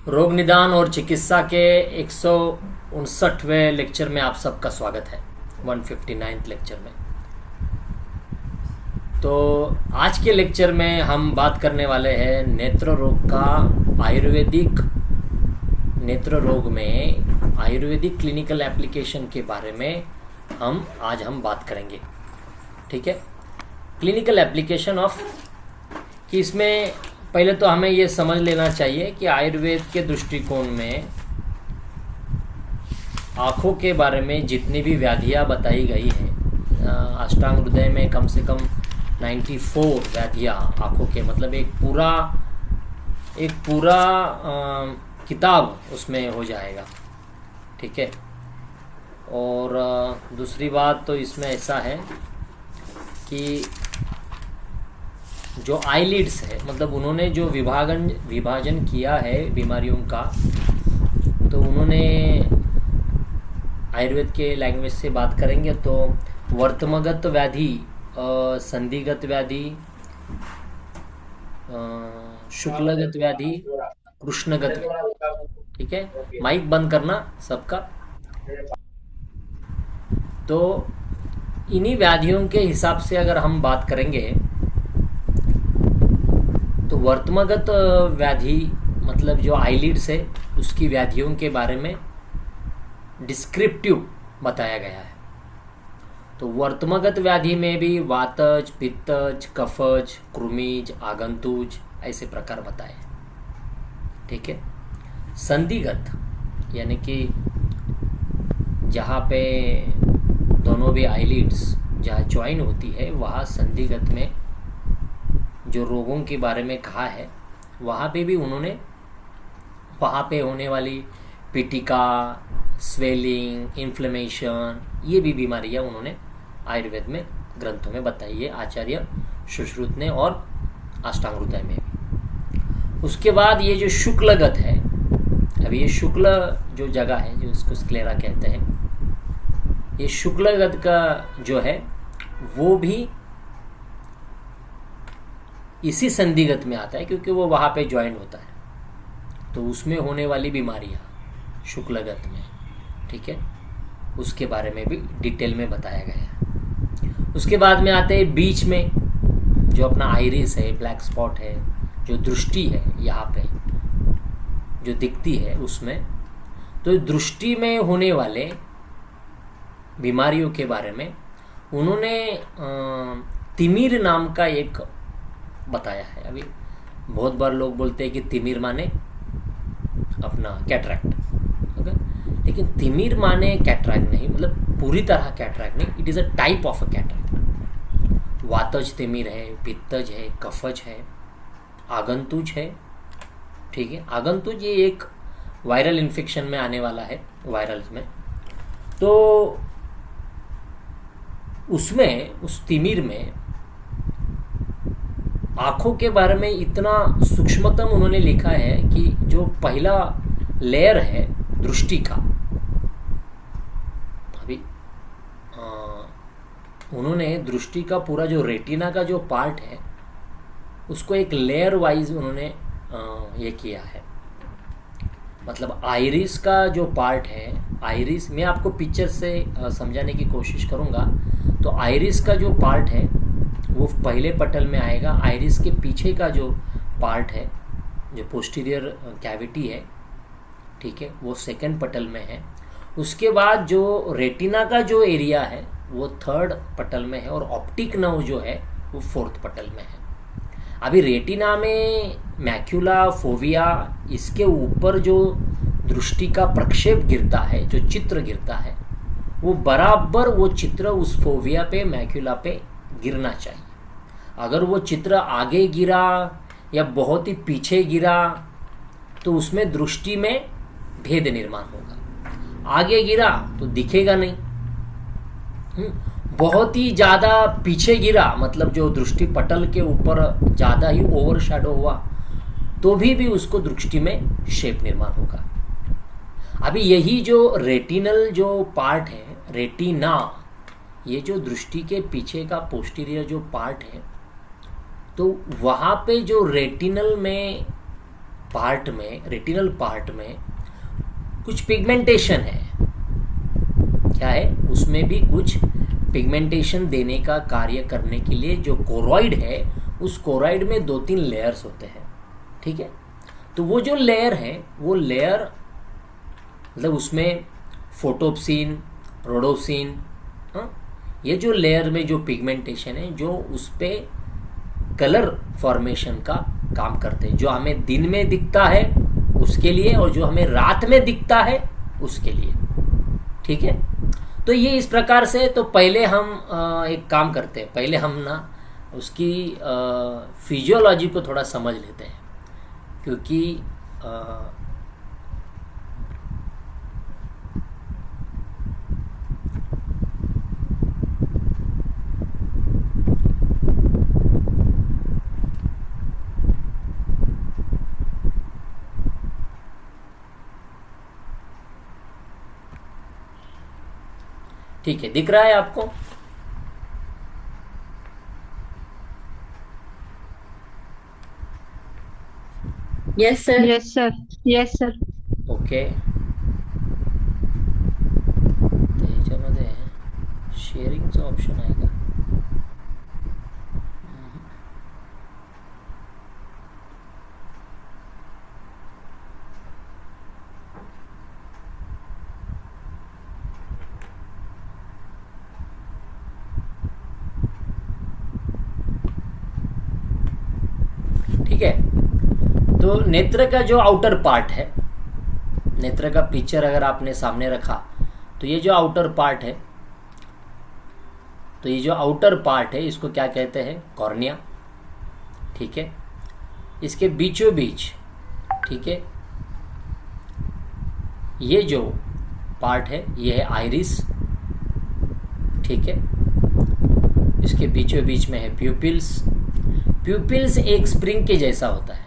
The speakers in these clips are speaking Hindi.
रोग निदान और चिकित्सा के 159वें लेक्चर में आप सबका स्वागत है। 159th लेक्चर में। तो आज के लेक्चर में हम बात करने वाले हैं नेत्र रोग का। आयुर्वेदिक नेत्र रोग में आयुर्वेदिक क्लिनिकल एप्लीकेशन के बारे में आज हम बात करेंगे। ठीक है, क्लिनिकल एप्लीकेशन ऑफ कि इसमें पहले तो हमें ये समझ लेना चाहिए कि आयुर्वेद के दृष्टिकोण में आँखों के बारे में जितनी भी व्याधियाँ बताई गई हैं, अष्टांग हृदय में कम से कम 94 व्याधियाँ आँखों के, मतलब एक पूरा किताब उसमें हो जाएगा। ठीक है। और दूसरी बात तो इसमें ऐसा है कि जो आईलिड्स है, मतलब उन्होंने जो विभाजन किया है बीमारियों का, तो उन्होंने आयुर्वेद के लैंग्वेज से बात करेंगे तो वर्तमगत व्याधि, संधिगत व्याधि, शुक्लगत व्याधि, कृष्णगत व्याधि। ठीक है, माइक बंद करना सबका। तो इन्हीं व्याधियों के हिसाब से अगर हम बात करेंगे तो वर्तमगत व्याधि मतलब जो आईलिड्स है उसकी व्याधियों के बारे में डिस्क्रिप्टिव बताया गया है। तो वर्तमगत व्याधि में भी वातज, पित्तज, कफज, कृमिज, आगंतुज ऐसे प्रकार बताए। ठीक है। संधिगत यानी कि जहाँ पे दोनों भी आईलिड्स जहाँ ज्वाइन होती है, वहाँ संधिगत में जो रोगों के बारे में कहा है, वहाँ पे भी उन्होंने वहाँ पे होने वाली पिटिका, स्वेलिंग, इन्फ्लेमेशन, ये भी बीमारियाँ उन्होंने आयुर्वेद में ग्रंथों में बताई है, आचार्य सुश्रुत ने और अष्टांग हृदय में भी। उसके बाद ये जो शुक्लगत है, अभी ये शुक्ल जो जगह है जो इसको स्क्लेरा कहते हैं, ये शुक्लगत का जो है वो भी इसी संधिगत में आता है क्योंकि वो वहाँ पे ज्वाइन होता है। तो उसमें होने वाली बीमारियाँ शुक्लगत में, ठीक है, उसके बारे में भी डिटेल में बताया गया है। उसके बाद में आते हैं बीच में जो अपना आइरिस है, ब्लैक स्पॉट है, जो दृष्टि है यहाँ पे जो दिखती है उसमें। तो दृष्टि में होने वाले बीमारियों के बारे में उन्होंने तिमिर नाम का एक बताया है। अभी बहुत बार लोग बोलते हैं कि तिमिर माने अपना कैटरैक्ट, ओके, लेकिन तिमिर माने कैटरैक्ट नहीं, मतलब पूरी तरह कैटरैक्ट नहीं, it is a type of a cataract. वातज तिमिर है, पित्तज है, कफज है, आगंतुज है। ठीक है, आगंतुज ये एक वायरल इन्फेक्शन में आने वाला है, वायरल में। तो उसमें उस तिमिर में आँखों के बारे में इतना सूक्ष्मतम उन्होंने लिखा है कि जो पहला लेयर है दृष्टि का, अभी उन्होंने दृष्टि का पूरा जो रेटिना का जो पार्ट है उसको एक लेयर वाइज उन्होंने ये किया है। मतलब आइरिस का जो पार्ट है, आइरिस मैं आपको पिक्चर से समझाने की कोशिश करूँगा। तो आइरिस का जो पार्ट है वो पहले पटल में आएगा। आइरिस के पीछे का जो पार्ट है, जो पोस्टीरियर कैविटी है, ठीक है, वो सेकंड पटल में है। उसके बाद जो रेटिना का जो एरिया है वो थर्ड पटल में है और ऑप्टिक नर्व जो है वो फोर्थ पटल में है। अभी रेटिना में मैक्यूला, फोविया, इसके ऊपर जो दृष्टि का प्रक्षेप गिरता है, जो चित्र गिरता है, वो बराबर वो चित्र उस फोविया पे, मैक्यूला पे गिरना चाहिए। अगर वो चित्र आगे गिरा या बहुत ही पीछे गिरा तो उसमें दृष्टि में भेद निर्माण होगा। आगे गिरा तो दिखेगा नहीं। बहुत ही ज़्यादा पीछे गिरा, मतलब जो दृष्टि पटल के ऊपर ज़्यादा ही ओवरशैडो हुआ, तो भी उसको दृष्टि में शेप निर्माण होगा। अभी यही जो रेटिनल जो पार्ट है, रेटिना, ये जो दृष्टि के पीछे का पोस्टीरियर जो पार्ट है, तो वहाँ पे जो रेटिनल में पार्ट में, रेटिनल पार्ट में कुछ पिगमेंटेशन है। क्या है? उसमें भी कुछ पिगमेंटेशन देने का कार्य करने के लिए जो कोरॉइड है, उस कोरॉइड में 2-3 लेयर्स होते हैं। ठीक है? तो वो जो लेयर है, वो लेयर मतलब उसमें फोटोप्सिन, रोडोप्सिन, हाँ, ये जो लेयर में जो पिगमेंटेशन है, जो उस पे कलर फॉर्मेशन का काम करते हैं, जो हमें दिन में दिखता है उसके लिए और जो हमें रात में दिखता है उसके लिए। ठीक है? तो ये इस प्रकार से। तो पहले हम एक काम करते हैं, पहले हम ना उसकी फिजियोलॉजी को थोड़ा समझ लेते हैं, क्योंकि ठीक है, दिख रहा है आपको? Yes sir. Yes sir. Yes sir. Okay, तर ह्याच्यामध्ये शेअरिंगचा ऑप्शन आहे का? ठीक है, तो नेत्र का जो आउटर पार्ट है, नेत्र का पिक्चर अगर आपने सामने रखा, तो ये जो आउटर पार्ट है, तो ये जो आउटर पार्ट है इसको क्या कहते हैं? कॉर्निया। ठीक है? इसके बीचों बीच, ठीक है, ये जो पार्ट है ये है आइरिस। ठीक है? इसके बीचों बीच में है प्यूपिल्स। प्यूपिल्स एक स्प्रिंग के जैसा होता है,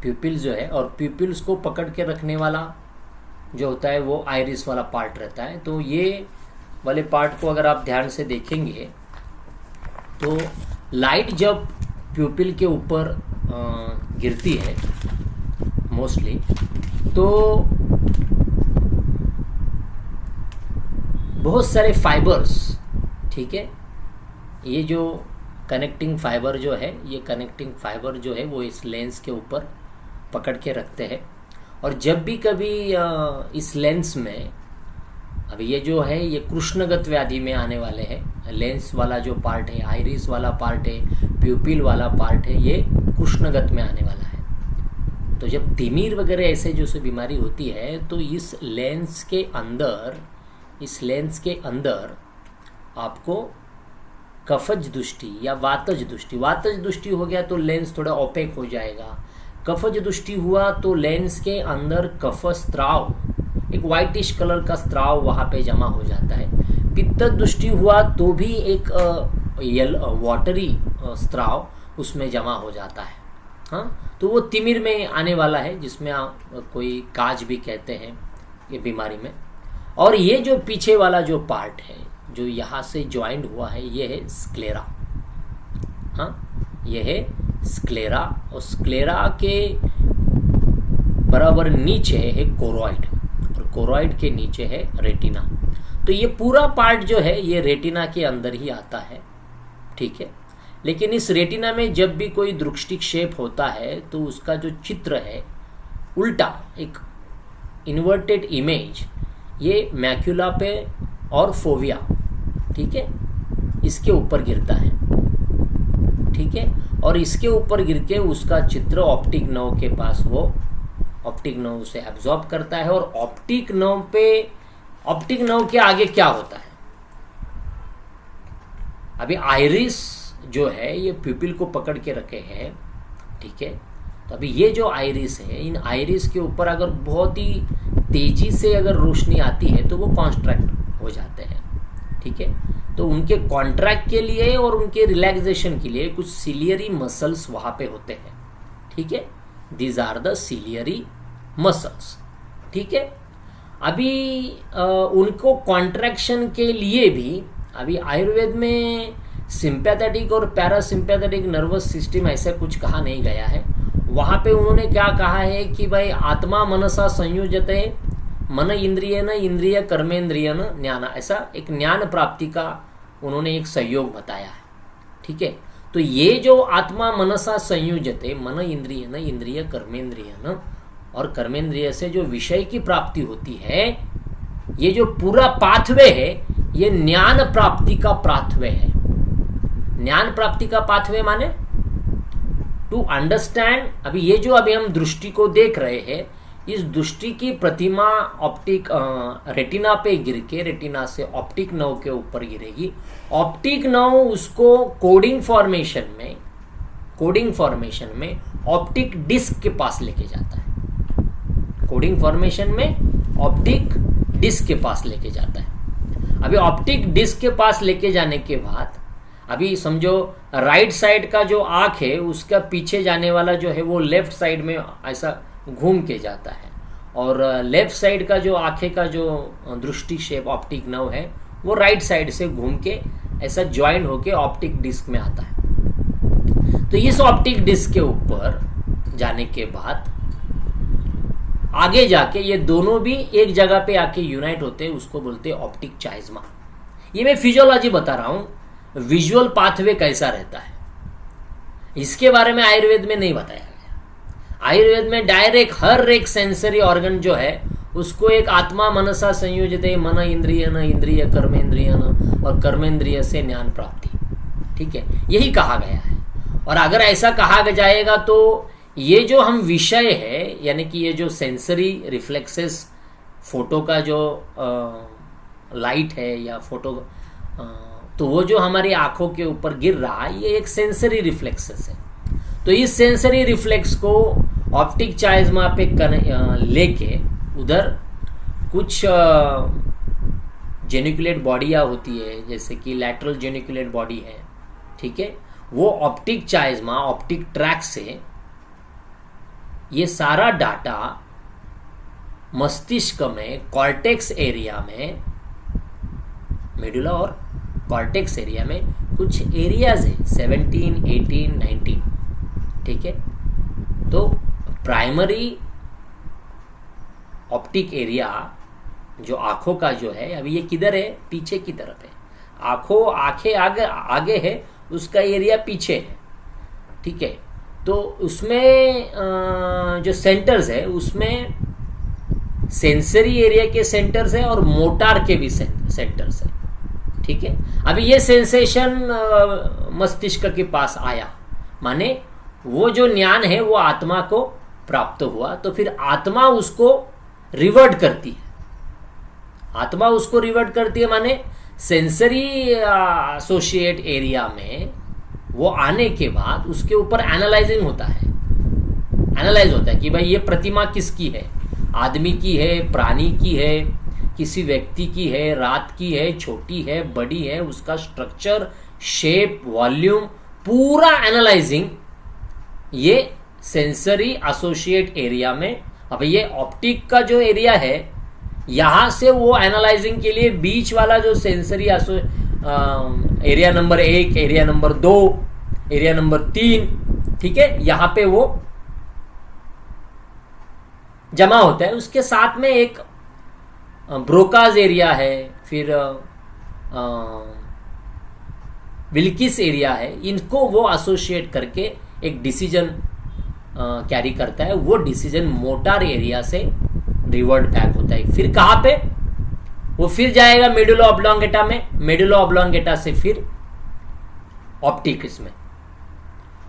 प्यूपिल्स जो है, और प्यूपिल्स को पकड़ के रखने वाला जो होता है वो आइरिस वाला पार्ट रहता है। तो ये वाले पार्ट को अगर आप ध्यान से देखेंगे तो लाइट जब प्यूपिल के ऊपर गिरती है मोस्टली, तो बहुत सारे फाइबर्स, ठीक है, ये जो कनेक्टिंग फाइबर जो है, ये कनेक्टिंग फाइबर जो है वो इस लेंस के ऊपर पकड़ के रखते हैं। और जब भी कभी इस लेंस में, अभी ये जो है ये कृष्णगत व्याधि में आने वाले हैं, लेंस वाला जो पार्ट है, आइरिस वाला पार्ट है, प्यूपिल वाला पार्ट है, ये कृष्णगत में आने वाला है। तो जब तिमिर वगैरह ऐसे जो बीमारी होती है, तो इस लेंस के अंदर आपको कफज दृष्टि या वातज दृष्टि, वातज दृष्टि हो गया तो लेंस थोड़ा ओपेक हो जाएगा। कफज दृष्टि हुआ तो लेंस के अंदर कफ स्त्राव, एक वाइटिश कलर का स्त्राव वहाँ पे जमा हो जाता है। पित्त दृष्टि हुआ तो भी एक वाटरी स्त्राव उसमें जमा हो जाता है। हाँ, तो वो तिमिर में आने वाला है, जिसमें कोई काज भी कहते हैं ये बीमारी में। और ये जो पीछे वाला जो पार्ट है जो यहाँ से ज्वाइंट हुआ है, ये है स्क्लेरा। हाँ, ये है स्क्लेरा, और स्क्लेरा के बराबर नीचे है कोरोइड, और कोरोइड के नीचे है रेटिना। तो ये पूरा पार्ट जो है ये रेटिना के अंदर ही आता है। ठीक है? लेकिन इस रेटिना में जब भी कोई दृष्टिक्षेप होता है तो उसका जो चित्र है उल्टा, एक इन्वर्टेड इमेज, ये मैक्यूला पे और फोविया, ठीक है, इसके ऊपर गिरता है। ठीक है? और इसके ऊपर गिर के उसका चित्र ऑप्टिक नर्व के पास, वो ऑप्टिक नर्व उसे एब्जॉर्ब करता है। और ऑप्टिक नर्व के आगे क्या होता है? अभी आइरिस जो है ये प्यूपिल को पकड़ के रखे हैं। ठीक है? तो अभी ये जो आइरिस है, इन आइरिस के ऊपर अगर बहुत ही तेजी से अगर रोशनी आती है तो वो कॉन्ट्रैक्ट हो जाते हैं। ठीक है? तो उनके कॉन्ट्रैक्ट के लिए और उनके रिलैक्सेशन के लिए कुछ सिलियरी मसल्स वहां पे होते हैं। ठीक है? These are the ciliary muscles. ठीक है? अभी उनको कॉन्ट्रैक्शन के लिए भी अभी आयुर्वेद में सिंपैथेटिक और पैरासिम्पैथेटिक नर्वस सिस्टम ऐसा कुछ कहा नहीं गया है। वहां पे उन्होंने क्या कहा है कि भाई आत्मा मनसा संयुजते मन इंद्रिय न इंद्रिय कर्मेंद्रिय न ज्ञान, ऐसा एक ज्ञान प्राप्ति का उन्होंने एक सहयोग बताया है। ठीक है, तो ये जो आत्मा मनसा संयुजते मन इंद्रिय न इंद्रिय कर्मेंद्रिय न, और कर्मेंद्रिय से जो विषय की प्राप्ति होती है, ये जो पूरा पाथवे है ये ज्ञान प्राप्ति का पाथवे है। ज्ञान प्राप्ति का पाथवे माने टू अंडरस्टैंड। अभी ये जो अभी हम दृष्टि को देख रहे हैं, इस दृष्टि की प्रतिमा ऑप्टिक रेटिना पे गिर के रेटिना से ऑप्टिक नर्व के ऊपर गिरेगी। ऑप्टिक नर्व उसको कोडिंग फॉर्मेशन में ऑप्टिक डिस्क के पास लेके जाता है। कोडिंग फॉर्मेशन में ऑप्टिक डिस्क के पास लेके जाता है। अभी ऑप्टिक डिस्क के पास लेके जाने के बाद अभी समझो राइट साइड का जो आंख है उसका पीछे जाने वाला जो है वो लेफ्ट साइड में ऐसा घूम के जाता है, और लेफ्ट साइड का जो आंखें का जो दृष्टि शेप ऑप्टिक नर्व है वो राइट साइड से घूम के ऐसा ज्वाइन होके ऑप्टिक डिस्क में आता है। तो इस ऑप्टिक डिस्क के ऊपर जाने के बाद आगे जाके ये दोनों भी एक जगह पे आके यूनाइट होते हैं, उसको बोलते हैं ऑप्टिक चाइज्मा। ये मैं फिजियोलॉजी बता रहा हूं, विजुअल पाथवे कैसा रहता है इसके बारे में आयुर्वेद में नहीं बताया गया। आयुर्वेद में डायरेक्ट हर एक सेंसरी ऑर्गन जो है उसको एक आत्मा मनसा संयोजित मन इंद्रिय न इंद्रिय कर्मेंद्रिय न, और कर्मेंद्रिय से ज्ञान प्राप्ति। ठीक है, यही कहा गया है। और अगर ऐसा कहा जाएगा तो ये जो हम विषय है, यानी कि ये जो सेंसरी रिफ्लेक्सेस, फोटो का जो लाइट है या फोटो तो वो जो हमारी आंखों के ऊपर गिर रहा है, ये एक सेंसरी रिफ्लेक्सेस है। तो इस सेंसरी रिफ्लेक्स को ऑप्टिक चाइज्मा पे लेके उधर कुछ जेनिकुलेट बॉडियाँ होती है, जैसे कि लैटरल जेनिकुलेट बॉडी है। ठीक है, वो ऑप्टिक चाइज्मा ऑप्टिक ट्रैक से ये सारा डाटा मस्तिष्क में कॉर्टेक्स एरिया में, मेडुला और कॉर्टेक्स एरिया में कुछ एरियाज है 17, 18, 19। ठीक है, तो प्राइमरी ऑप्टिक एरिया जो आंखों का जो है, अभी ये किधर है, पीछे की तरफ है। आंखें आगे है, उसका एरिया पीछे है। ठीक है, तो उसमें जो सेंटर्स है उसमें सेंसरी एरिया के सेंटर्स है और मोटार के भी सेंटर्स है। ठीक है, अभी ये सेंसेशन मस्तिष्क के पास आया, माने वो जो ज्ञान है वो आत्मा को प्राप्त हुआ, तो फिर आत्मा उसको रिवर्ट करती है। आत्मा उसको रिवर्ट करती है माने सेंसरी एसोसिएट एरिया में वो आने के बाद उसके ऊपर एनालाइज होता है कि भाई ये प्रतिमा किसकी है, आदमी की है, प्राणी की है, किसी व्यक्ति की है, रात की है, छोटी है, बड़ी है, उसका स्ट्रक्चर, शेप, वॉल्यूम पूरा एनालाइजिंग ये सेंसरी एसोसिएट एरिया में। अब ये ऑप्टिक का जो एरिया है, यहां से वो एनालाइजिंग के लिए बीच वाला जो sensory area number 1, area number 2, area number 3, ठीक है, यहां पे वो जमा होता है। उसके साथ में एक ब्रोकाज एरिया है, फिर विल्किस एरिया है। इनको वो एसोसिएट करके एक डिसीजन कैरी करता है। वो डिसीजन मोटार एरिया से रिवर्ट बैक होता है। फिर कहां पे वो फिर जाएगा, मेडुला ऑब्लोंगेटा में, मेडुला ऑब्लोंगेटा से फिर ऑप्टिक्स में,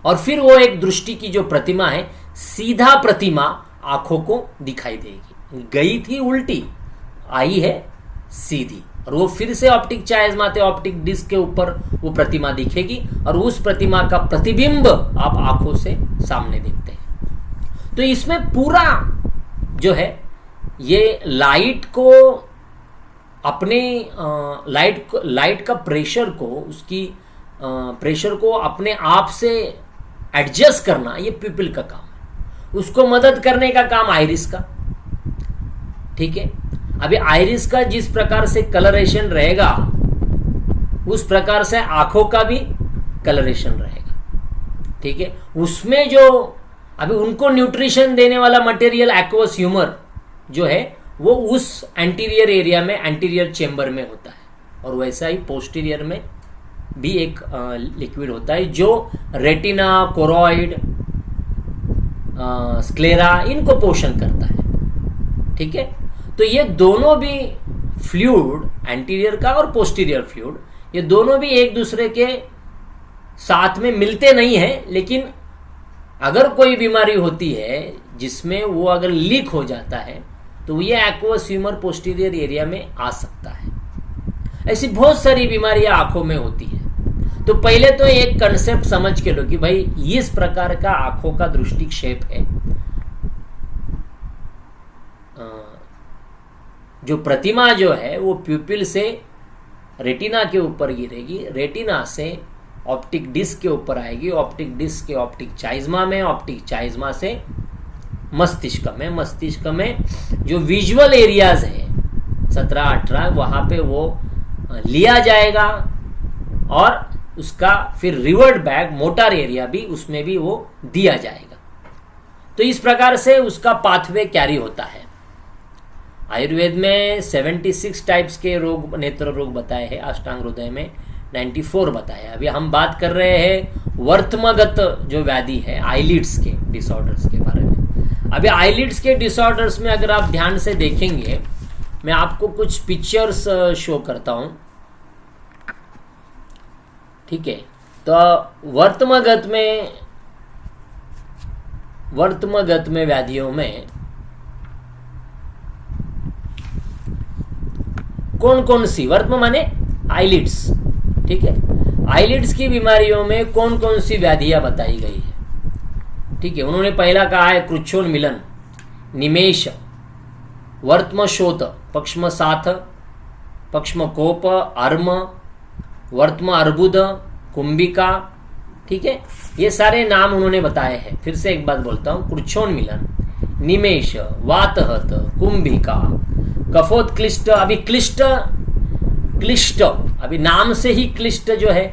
और फिर वो एक दृष्टि की जो प्रतिमा है, सीधा प्रतिमा आंखों को दिखाई देगी। गई थी उल्टी, आई है सीधी, और वो फिर से ऑप्टिक चाइज्मा थे, ऑप्टिक डिस्क के ऊपर वो प्रतिमा दिखेगी, और उस प्रतिमा का प्रतिबिंब आप आंखों से सामने देखते हैं। तो इसमें पूरा जो है ये लाइट को अपने लाइट का प्रेशर को, उसकी प्रेशर को अपने आप से एडजस्ट करना, ये प्यूपिल का काम है। उसको मदद करने का काम आइरिस का। ठीक है, अभी आइरिस का जिस प्रकार से कलरेशन रहेगा उस प्रकार से आंखों का भी कलरेशन रहेगा। ठीक है, उसमें जो अभी उनको न्यूट्रिशन देने वाला मटेरियल एक्वस ह्यूमर जो है वो उस एंटीरियर एरिया में, एंटीरियर चेंबर में होता है, और वैसा ही पोस्टीरियर में भी एक लिक्विड होता है जो रेटिना, कोरॉइड, स्क्लेरा इनको पोषण करता है। ठीक है, तो ये दोनों भी फ्लूइड, एंटीरियर का और पोस्टीरियर फ्लूइड, ये दोनों भी एक दूसरे के साथ में मिलते नहीं हैं, लेकिन अगर कोई बीमारी होती है जिसमें वो अगर लीक हो जाता है तो ये एक्वस ह्यूमर पोस्टीरियर एरिया में आ सकता है। ऐसी बहुत सारी बीमारियां आंखों में होती है। तो पहले तो एक कंसेप्ट समझ के लो कि भाई इस प्रकार का आंखों का दृष्टिक्षेप है। जो प्रतिमा जो है वो प्यूपिल से रेटिना के ऊपर गिरेगी, रेटिना से ऑप्टिक डिस्क के ऊपर आएगी, ऑप्टिक डिस्क के ऑप्टिक चाइज्मा में, ऑप्टिक चाइज्मा से मस्तिष्क में, मस्तिष्क में जो विजुअल एरियाज है 17-18 वहां पे वो लिया जाएगा, और उसका फिर रिवर्ट बैक मोटर एरिया भी, उसमें भी वो दिया जाएगा। तो इस प्रकार से उसका पाथवे कैरी होता है। आयुर्वेद में 76 टाइप्स के रोग, नेत्र रोग बताए हैं, अष्टांग हृदय में 94 बताया। अभी हम बात कर रहे हैं वर्तमगत जो व्याधि है, आईलिड्स के डिसऑर्डर्स के बारे में। अभी आईलिड्स के डिसऑर्डर्स में अगर आप ध्यान से देखेंगे, मैं आपको कुछ पिक्चर्स शो करता हूं। ठीक है, तो वर्तमगत में व्याधियों में कौन कौन सी, वर्तम माने आईलिड्स, ठीक है, आईलिड्स की बीमारियों में कौन कौन सी व्याधियां बताई गई है। ठीक है, उन्होंने पहला कहा है कृच्छोन्मीलन, निमेश, वर्त्मशोथ, पक्ष्म साथ, पक्ष्म कोप, अर्म, वर्त्म अर्बुद, कुंभिका। ठीक है, ये सारे नाम उन्होंने बताए हैं। फिर से एक बात बोलता हूं, कृच्छोन्मीलन, निमेश, वातहत, कुंभिका, कफोत्क्लिष्ट। अभी क्लिष्ट, अभी नाम से ही क्लिष्ट जो है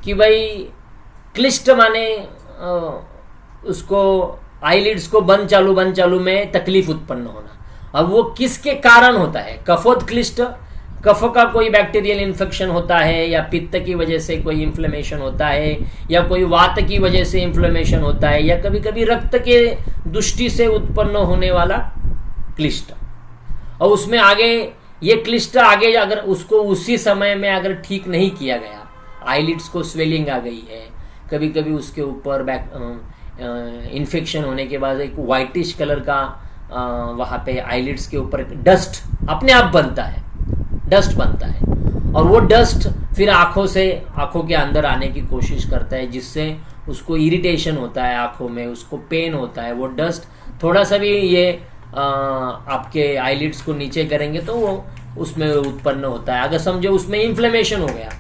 कि भाई क्लिष्ट माने उसको आईलिड्स को बंद चालू में तकलीफ उत्पन्न होना। अब वो किसके कारण होता है? कफोत्क्लिष्ट, कफ का कोई बैक्टीरियल इन्फेक्शन होता है, या पित्त की वजह से कोई इन्फ्लेमेशन होता है, या कोई वात की वजह से इन्फ्लेमेशन होता है, या कभी कभी रक्त के दृष्टि से उत्पन्न होने वाला क्लिष्ट। और उसमें आगे ये क्लिष्ट आगे अगर उसको उसी समय में अगर ठीक नहीं किया गया, आईलिड्स को स्वेलिंग आ गई है, कभी कभी उसके ऊपर इन्फेक्शन होने के बाद एक व्हाइटिश कलर का वहां पे आईलिड्स के ऊपर डस्ट अपने आप बनता है, डस्ट बनता है, और वो डस्ट फिर आंखों के अंदर आने की कोशिश करता है, जिससे उसको इरिटेशन होता है आंखों में, उसको पेन होता है। वो डस्ट थोड़ा सा भी ये आपके आईलिड्स को नीचे करेंगे तो वो उसमें उत्पन्न होता है। अगर समझो उसमें इन्फ्लेमेशन हो गया,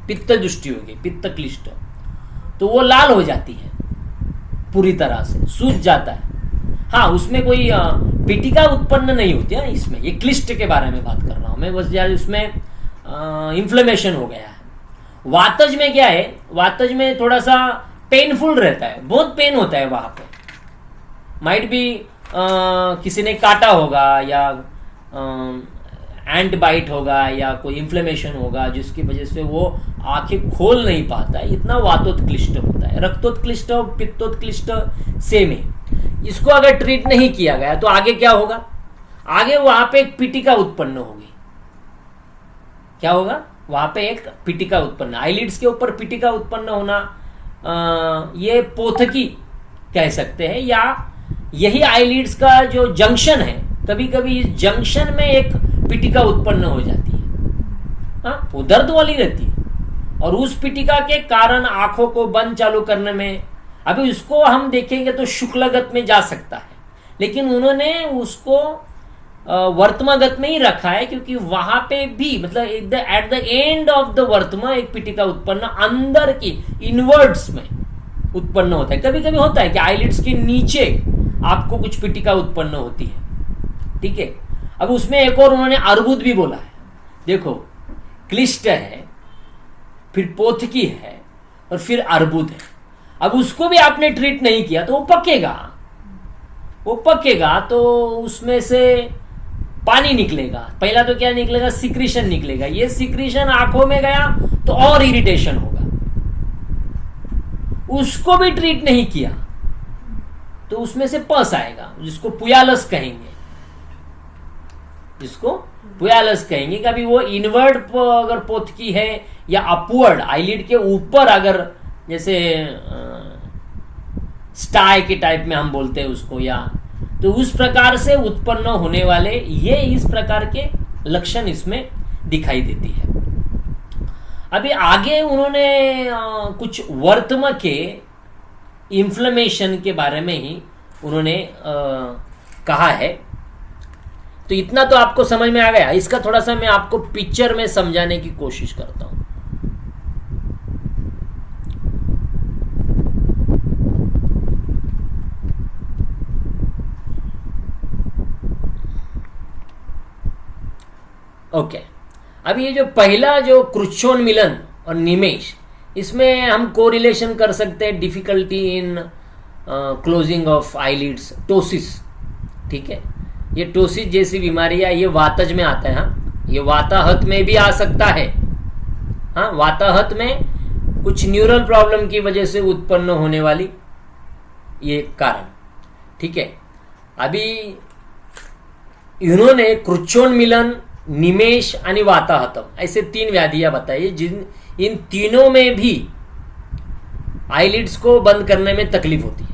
पित्त दृष्टि होगी, पित्त क्लिष्ट, तो वो लाल हो जाती है, पूरी तरह से सूज जाता है। हाँ, उसमें कोई पिटिका उत्पन्न नहीं होती है इसमें, ये क्लिष्ट के बारे में बात कर रहा हूं मैं, बस यार उसमें इन्फ्लेमेशन हो गया है। वातज में क्या है, वातज में थोड़ा सा पेनफुल रहता है, बहुत पेन होता है वहां पे, माइट भी किसी ने काटा होगा, या एंट बाइट होगा, या कोई इन्फ्लेमेशन होगा जिसकी वजह से वो आंखें खोल नहीं पाता है, इतना वातोत्क्लिष्ट होता है। रक्तोत्क्लिष्ट और पित्तोत्क्लिष्ट सेम है। इसको अगर ट्रीट नहीं किया गया तो आगे क्या होगा, आगे वहां पे एक पिटिका उत्पन्न होगी। क्या होगा, वहां पे एक पिटिका उत्पन्न, आईलिड्स के ऊपर पिटिका उत्पन्न होना, ये पोथकी कह सकते हैं, या यही आईलिड्स का जो जंक्शन है, कभी कभी इस जंक्शन में एक पिटिका उत्पन्न हो जाती है। हाँ, वो दर्द वाली रहती है, और उस पिटिका के कारण आंखों को बंद चालू करने में, अभी उसको हम देखेंगे तो शुक्लगत में जा सकता है, लेकिन उन्होंने उसको वर्तमागत में ही रखा है, क्योंकि वहां पे भी मतलब at the end of the वर्तमा एक पिटिका उत्पन्न अंदर की इनवर्ड्स में उत्पन्न होता है। कभी कभी होता है कि आईलिड्स के नीचे आपको कुछ पिटिका उत्पन्न होती है। ठीक है, अब उसमें एक और उन्होंने अर्बुद भी बोला है। देखो, क्लिष्ट है, फिर पोथकी है, और फिर अर्बुद है। अब उसको भी आपने ट्रीट नहीं किया तो वो पकेगा, वो पकेगा तो उसमें से पानी निकलेगा। पहला तो क्या निकलेगा, सिक्रीशन निकलेगा। ये सिक्रीशन आंखों में गया तो और इरिटेशन होगा। उसको भी ट्रीट नहीं किया तो उसमें से पस आएगा, जिसको पुयालस कहेंगे, जिसको पुयालस कहेंगे। कभी वो इनवर्ड अगर पोथकी है या अपवर्ड आईलिड के ऊपर, अगर जैसे स्टाई के टाइप में हम बोलते हैं उसको, या तो उस प्रकार से उत्पन्न होने वाले ये इस प्रकार के लक्षण इसमें दिखाई देती है। अभी आगे उन्होंने कुछ वर्तम के इन्फ्लेमेशन के बारे में ही उन्होंने कहा है। तो इतना तो आपको समझ में आ गया। इसका थोड़ा सा मैं आपको पिक्चर में समझाने की कोशिश करता हूं। ओके, अब ये जो पहला जो क्रुच्छोन्मिलन और निमेश, इसमें हम कोरिलेशन कर सकते हैं difficulty in closing of eyelids, ptosis. ठीक है, ये टोसिस जैसी बीमारियां ये वातज में आता है। हाँ, ये वाताहत में भी आ सकता है। हाँ, वाताहत में कुछ न्यूरल प्रॉब्लम की वजह से उत्पन्न होने वाली ये कारण। ठीक है, अभी इन्होंने क्रुच्छोन्मिलन, निमेश आणि वाताहतम ऐसे 3 व्याधियां बताई, जिन इन तीनों में भी आईलिड्स को बंद करने में तकलीफ होती है।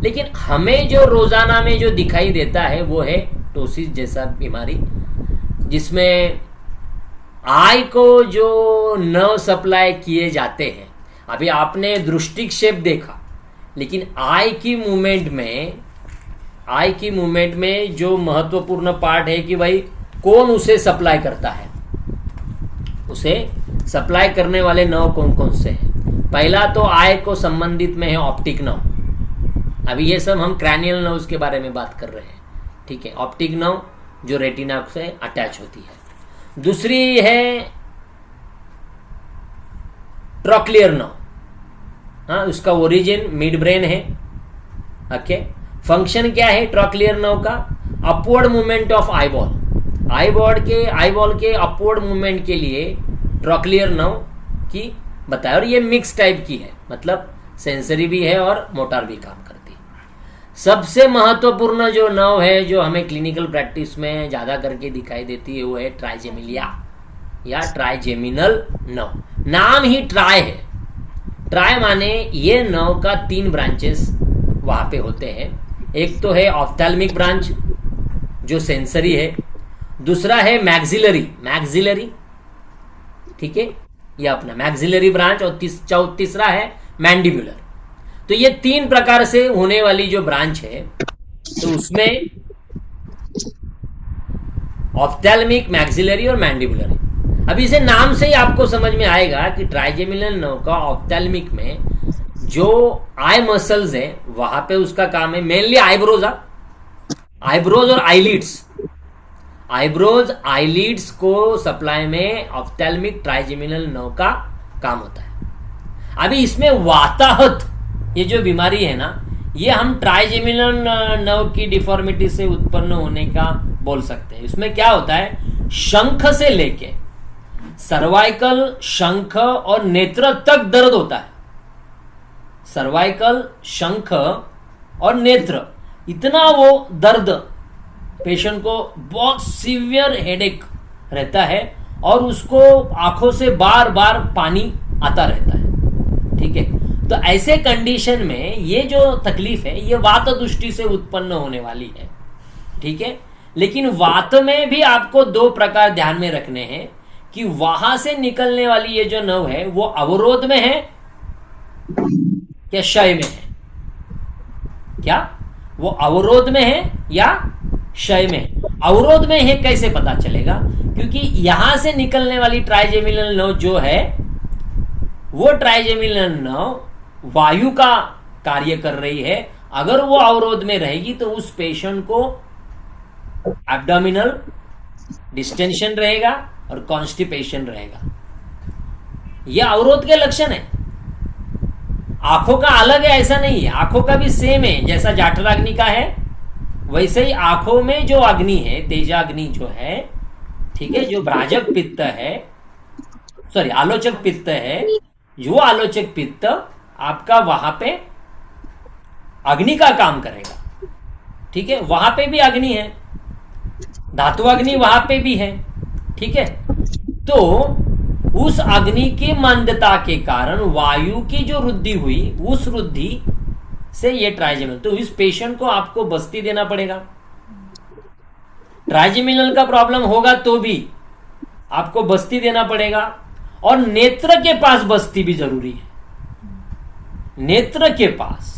लेकिन हमें जो रोजाना में जो दिखाई देता है वो है टोसिस जैसा बीमारी, जिसमें आई को जो नर्व सप्लाई किए जाते हैं। अभी आपने दृष्टिक्षेप देखा, लेकिन आई की मूवमेंट में जो महत्वपूर्ण पार्ट है कि भाई कौन उसे सप्लाई करता है, उसे सप्लाई करने वाले नर्व कौन कौन से हैं। पहला तो आई को संबंधित में है ऑप्टिक नर्व। अभी ये सब हम क्रैनियल नर्व्स के बारे में बात कर रहे हैं। ठीक है, ऑप्टिक नर्व जो रेटिना से अटैच होती है। दूसरी है ट्रॉक्लियर नर्व। हाँ, उसका ओरिजिन मिड ब्रेन है। ओके, फंक्शन क्या है ट्रॉक्लियर नर्व का? Upward movement of eyeball. Eyeball के अपवर्ड मूवमेंट के लिए ट्रॉक्लियर नर्व की बताया। और ये मिक्स टाइप की है, मतलब सेंसरी भी है और मोटर भी काम करती है। सबसे महत्वपूर्ण जो नर्व है जो हमें क्लिनिकल प्रैक्टिस में ज्यादा करके दिखाई देती है वो है ट्राइजेमिलिया या ट्राइजेमिनल नर्व। नाम ही ट्राई है। ट्राई माने ये नर्व का 3 ब्रांचेस वहां पे होते हैं। एक तो है ऑफ्थैल्मिक ब्रांच जो सेंसरी है, दूसरा है मैक्सिलरी। ठीक है, ये अपना मैक्सिलरी ब्रांच, और तीसरा है मैंडिबुलर। तो ये 3 प्रकार से होने वाली जो ब्रांच है, तो उसमें ऑफ्थैल्मिक, मैक्सिलरी और मैंडिबुलर। अब इसे नाम से ही आपको समझ में आएगा कि ट्राइजेमिनल नर्व का ऑफ्थैल्मिक में जो आई मसल्स है वहां पे उसका काम है मेनली आईब्रोज और आईलिड्स को सप्लाई में ऑफ्थैल्मिक ट्राइजेमिनल नर्व का काम होता है। अभी इसमें वाताहत ये जो बीमारी है ना, ये हम ट्राइजेमिनल नर्व की डिफॉर्मिटी से उत्पन्न होने का बोल सकते हैं। इसमें क्या होता है, शंख से लेके सर्वाइकल, शंख और नेत्र तक दर्द होता है। सर्वाइकल, शंख और नेत्र, इतना वो दर्द पेशेंट को, बहुत सीवियर हेडेक रहता है और उसको आंखों से बार बार पानी आता रहता है। ठीक है, तो ऐसे कंडीशन में ये जो तकलीफ है ये वात दृष्टि से उत्पन्न होने वाली है। ठीक है, लेकिन वात में भी आपको 2 प्रकार ध्यान में रखने हैं कि वहां से निकलने वाली ये जो नर्व है वो अवरोध में है या क्षय में है। क्या वो अवरोध में है या क्षय में? अवरोध में है कैसे पता चलेगा? क्योंकि यहां से निकलने वाली ट्राइजेमिनल नर्व जो है वो ट्राइजेमिनल नर्व वायु का कार्य कर रही है। अगर वो अवरोध में रहेगी तो उस पेशेंट को एब्डोमिनल डिस्टेंशन रहेगा और कॉन्स्टिपेशन रहेगा। यह अवरोध के लक्षण है। आंखों का अलग है ऐसा नहीं है, आंखों का भी सेम है, जैसा जाठराग्नि का है वैसे ही आंखों में जो अग्नि है, तेजाग्नि जो है, ठीक है, जो भ्राजक पित्त है, सॉरी आलोचक पित्त है, जो आलोचक पित्त आपका वहां पे अग्नि का काम करेगा। ठीक है, वहां पे भी अग्नि है, धातु अग्नि वहां पे भी है। ठीक है, तो उस अग्नि की मंदता के कारण वायु की जो वृद्धि हुई, उस वृद्धि से ये ट्राइजेमिनल, तो इस पेशेंट को आपको बस्ती देना पड़ेगा। ट्राइजेमिनल का प्रॉब्लम होगा तो भी आपको बस्ती देना पड़ेगा, और नेत्र के पास बस्ती भी जरूरी है। नेत्र के पास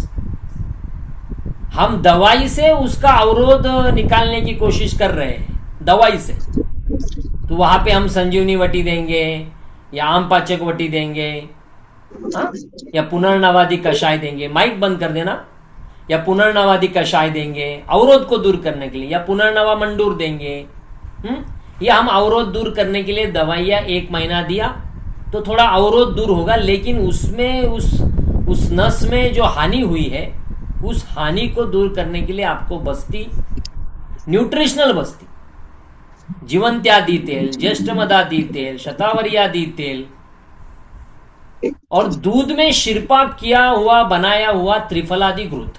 हम दवाई से उसका अवरोध निकालने की कोशिश कर रहे हैं, दवाई से, तो वहां पे हम संजीवनी वटी देंगे या आम पाचक वटी देंगे, हा? या पुनर्नवादी कषाय देंगे, माइक बंद कर देना, या पुनर्नवादी कषाय देंगे अवरोध को दूर करने के लिए, या पुनर्नवा मंडूर देंगे। या हम अवरोध दूर करने के लिए दवाइयां 1 महीना दिया तो थोड़ा अवरोध दूर होगा, लेकिन उसमें उस नस में जो हानि हुई है, उस हानि को दूर करने के लिए आपको बस्ती, न्यूट्रिशनल बस्ती, जीवंत्यादि तेल, ज्येष्ठमदादि तेल, शतावरी तेल, और दूध में शिरपाक किया हुआ बनाया हुआ त्रिफलादि घृत,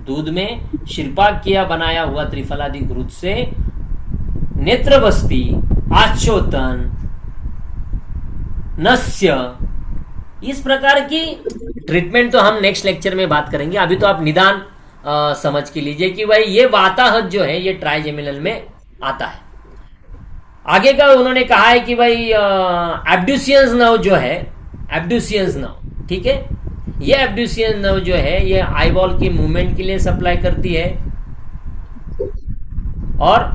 दूध में शिरपाक किया बनाया हुआ त्रिफलादि घृत से नेत्र बस्ती, आच्छोतन, नस्य, इस प्रकार की ट्रीटमेंट तो हम नेक्स्ट लेक्चर में बात करेंगे। अभी तो आप निदान समझ के लीजिए कि भाई ये वाताहत जो है ये ट्राइजेमिनल में आता है। आगे का उन्होंने कहा है कि भाई एब्ड्यूसियंस नर्व जो है, एब्ड्यूसियंस नर्व, ठीक है, ये एब्ड्यूसियंस नर्व जो है ये आईबॉल की मूवमेंट के लिए सप्लाई करती है। और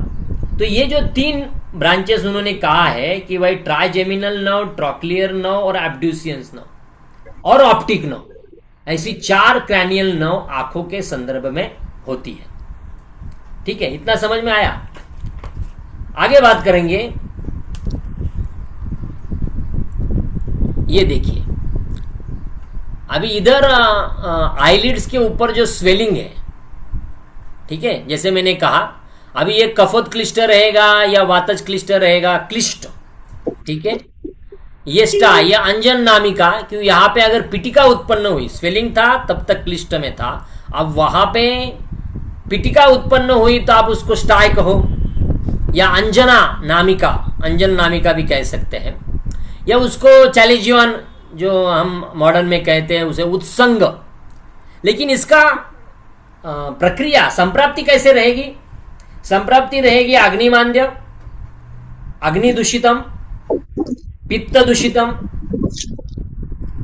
तो ये जो 3 ब्रांचेस उन्होंने कहा है कि भाई ट्राइजेमिनल नर्व, ट्रॉक्लियर नर्व और एब्ड्यूसियंस नर्व और ऑप्टिक नर्व, ऐसी 4 क्रैनियल नर्व आंखों के संदर्भ में होती है। ठीक है, इतना समझ में आया। आगे बात करेंगे, ये देखिए, अभी इधर आईलिड्स के ऊपर जो स्वेलिंग है, ठीक है, जैसे मैंने कहा अभी ये कफोत क्लिष्ट रहेगा या वातज क्लिष्ट रहेगा, क्लिष्ट, ठीक है, ये स्टा, ये अंजन नामिका, क्यों यहां पे अगर पिटिका उत्पन्न हुई, स्वेलिंग था तब तक क्लिष्ट में था, अब वहां पे पिटिका उत्पन्न हुई तो आप उसको स्टाय कहो, या अंजना नामिका, अंजन नामिका भी कह सकते हैं, या उसको चैलेजियन जो हम मॉडर्न में कहते हैं उसे उत्संग। लेकिन इसका प्रक्रिया संप्राप्ति कैसे रहेगी? संप्राप्ति रहेगी अग्निमांद्य, अग्नि दूषितम, पित्त दूषितम,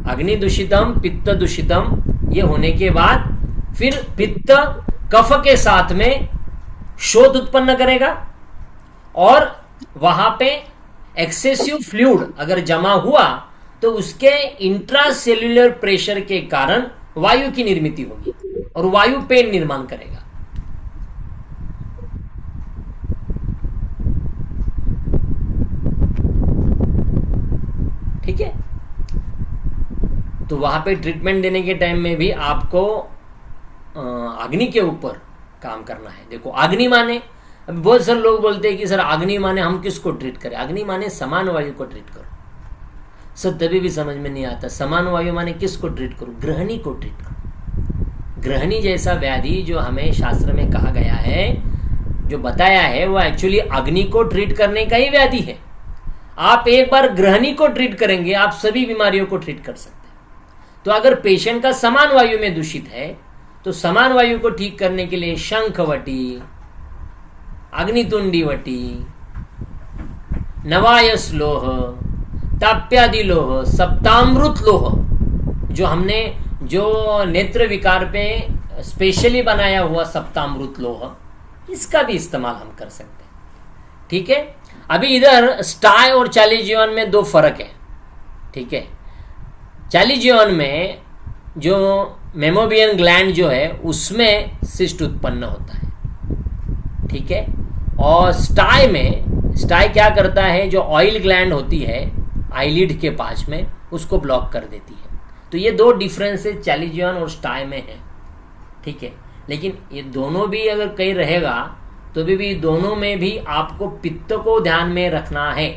अग्नि दूषितम, पित्त दूषितम, ये होने के बाद फिर पित्त कफ के साथ में शोथ उत्पन्न करेगा, और वहां पे एक्सेसिव फ्लूइड अगर जमा हुआ तो उसके इंट्रासेल्युलर प्रेशर के कारण वायु की निर्मित होगी और वायु पेन निर्माण करेगा। ठीक है, तो वहां पे ट्रीटमेंट देने के टाइम में भी आपको अग्नि के ऊपर काम करना है। देखो अग्नि माने, अभी बहुत सारे लोग बोलते हैं कि सर अग्नि माने हम किसको ट्रीट करें? अग्नि माने समान वायु को ट्रीट करो। सर तभी भी समझ में नहीं आता, समान वायु माने किसको ट्रीट करो? ग्रहणी को ट्रीट करो। ग्रहणी जैसा व्याधि जो हमें शास्त्र में कहा गया है, जो बताया है, वो एक्चुअली अग्नि को ट्रीट करने का ही व्याधि है। आप एक बार ग्रहणी को ट्रीट करेंगे, आप सभी बीमारियों को ट्रीट कर सकते हैं। तो अगर पेशेंट का समान वायु में दूषित है तो समान वायु को ठीक करने के लिए शंखवटी, अग्नितुंडी वटी, नवायस लोह, ताप्यादि लोह, सप्तामृत लोह, जो हमने जो नेत्र विकार पे स्पेशली बनाया हुआ सप्तामृत लोह, इसका भी इस्तेमाल हम कर सकते हैं। ठीक है, अभी इधर स्टाय और चैलिजियन में 2 फर्क है। ठीक है, चैलिजियन में जो मेमोबियन ग्लैंड जो है उसमें सिस्ट उत्पन्न होता है। ठीक है, और स्टाई में, स्टाई क्या करता है, जो ऑयल ग्लैंड होती है आईलिड के पास में, उसको ब्लॉक कर देती है। तो ये 2 डिफरेंसेस चैलिजियन और स्टाई में है। ठीक है, लेकिन ये दोनों भी अगर कहीं रहेगा तो भी दोनों में भी आपको पित्त को ध्यान में रखना है।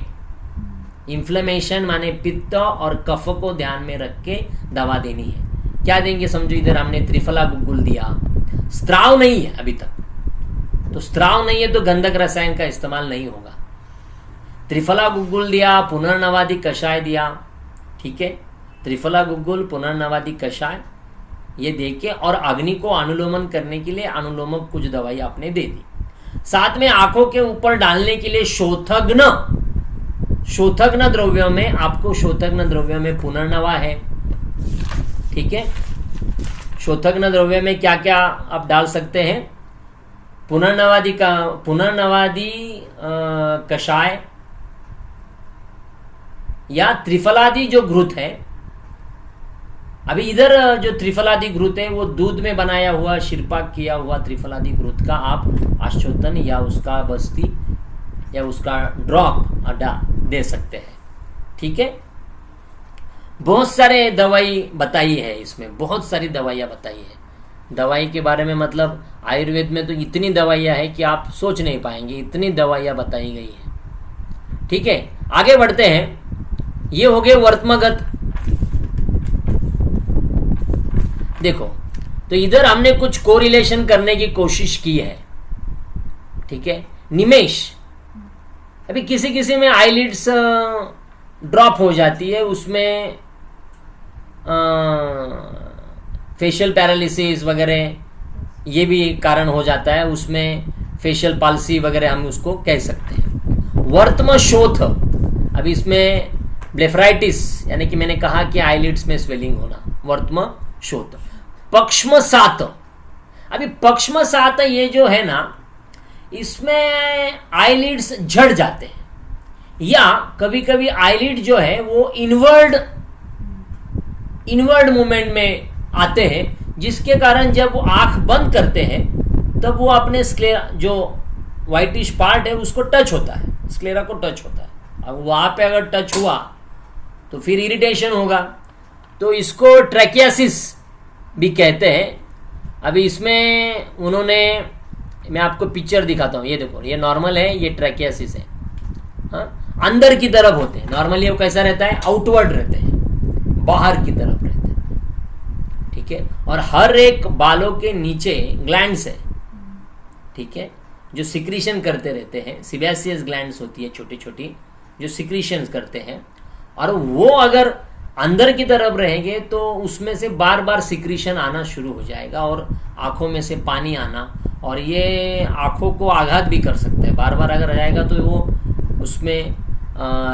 इन्फ्लेमेशन माने पित्त और कफ को ध्यान में रख के दवा देनी है। क्या देंगे समझो, इधर हमने त्रिफला गुग्गुल दिया, स्त्राव नहीं है अभी तक, तो स्त्राव नहीं है तो गंधक रसायन का इस्तेमाल नहीं होगा। त्रिफला गुग्गुल दिया, पुनर्नवादी कषाय दिया, ठीक है, त्रिफला गुग्गुल पुनर्नवादी कषाय ये देके और अग्नि को अनुलोमन करने के लिए अनुलोमक कुछ दवाई आपने दे दी। साथ में आंखों के ऊपर डालने के लिए शोथग्न द्रव्यों में आपको शोथग्न द्रव्यों में पुनर्नवा है, ठीक है। शोथग्न द्रव्य में क्या क्या आप डाल सकते हैं, पुनर्नवादी कषाय या त्रिफलादि जो घृत है। अभी इधर जो त्रिफलादि घृत है वो दूध में बनाया हुआ शिरपाक किया हुआ त्रिफलादि घृत का आप आश्चोतन या उसका बस्ती या उसका ड्रॉप दे सकते हैं, ठीक है। बहुत सारे दवाई बताई है, इसमें बहुत सारी दवाइयाँ बताई है। दवाई के बारे में मतलब आयुर्वेद में तो इतनी दवाइयाँ है कि आप सोच नहीं पाएंगे, इतनी दवाइयाँ बताई गई है, ठीक है। आगे बढ़ते हैं, ये हो गए वर्तमागत। देखो तो इधर हमने कुछ कोरिलेशन करने की कोशिश की है, ठीक है। निमेश, अभी किसी किसी में आईलिड्स ड्रॉप हो जाती है, उसमें फेशियल पैरालिसिस वगैरह ये भी कारण हो जाता है, उसमें फेशियल पाल्सी वगैरह हम उसको कह सकते हैं। वर्तमशोथ, अभी इसमें ब्लेफराइटिस यानी कि मैंने कहा कि आईलिड्स में स्वेलिंग होना, वर्तमशोथ। पक्ष्मसात, अभी पक्ष्मसात ये जो है ना, इसमें आईलिड्स झड़ जाते हैं या कभी कभी आईलिड जो है वो इनवर्ड मूवमेंट में आते हैं, जिसके कारण जब वो आंख बंद करते हैं तब वो अपने जो व्हाइटिश पार्ट है उसको टच होता है, स्क्लेरा को टच होता है। अब वहां पे अगर टच हुआ तो फिर इरिटेशन होगा, तो इसको ट्रैकियासिस भी कहते हैं। अभी इसमें उन्होंने, मैं आपको पिक्चर दिखाता हूँ, ये देखो, ये नॉर्मल है, ये ट्रैकियासिस है। हाँ, अंदर की तरफ होते हैं नॉर्मली, वो कैसा रहता है, आउटवर्ड रहते हैं, बाहर की तरफ रहते हैं, ठीक है। और हर एक बालों के नीचे ग्लैंड्स है, ठीक है, जो सिक्रीशन करते रहते हैं। सिबेसियस ग्लैंड्स होती है छोटी छोटी, जो सिक्रीशन करते हैं, और वो अगर अंदर की तरफ रहेंगे तो उसमें से बार बार सिक्रीशन आना शुरू हो जाएगा और आंखों में से पानी आना, और ये आंखों को आघात भी कर सकता है। बार बार अगर रहेगा तो वो उसमें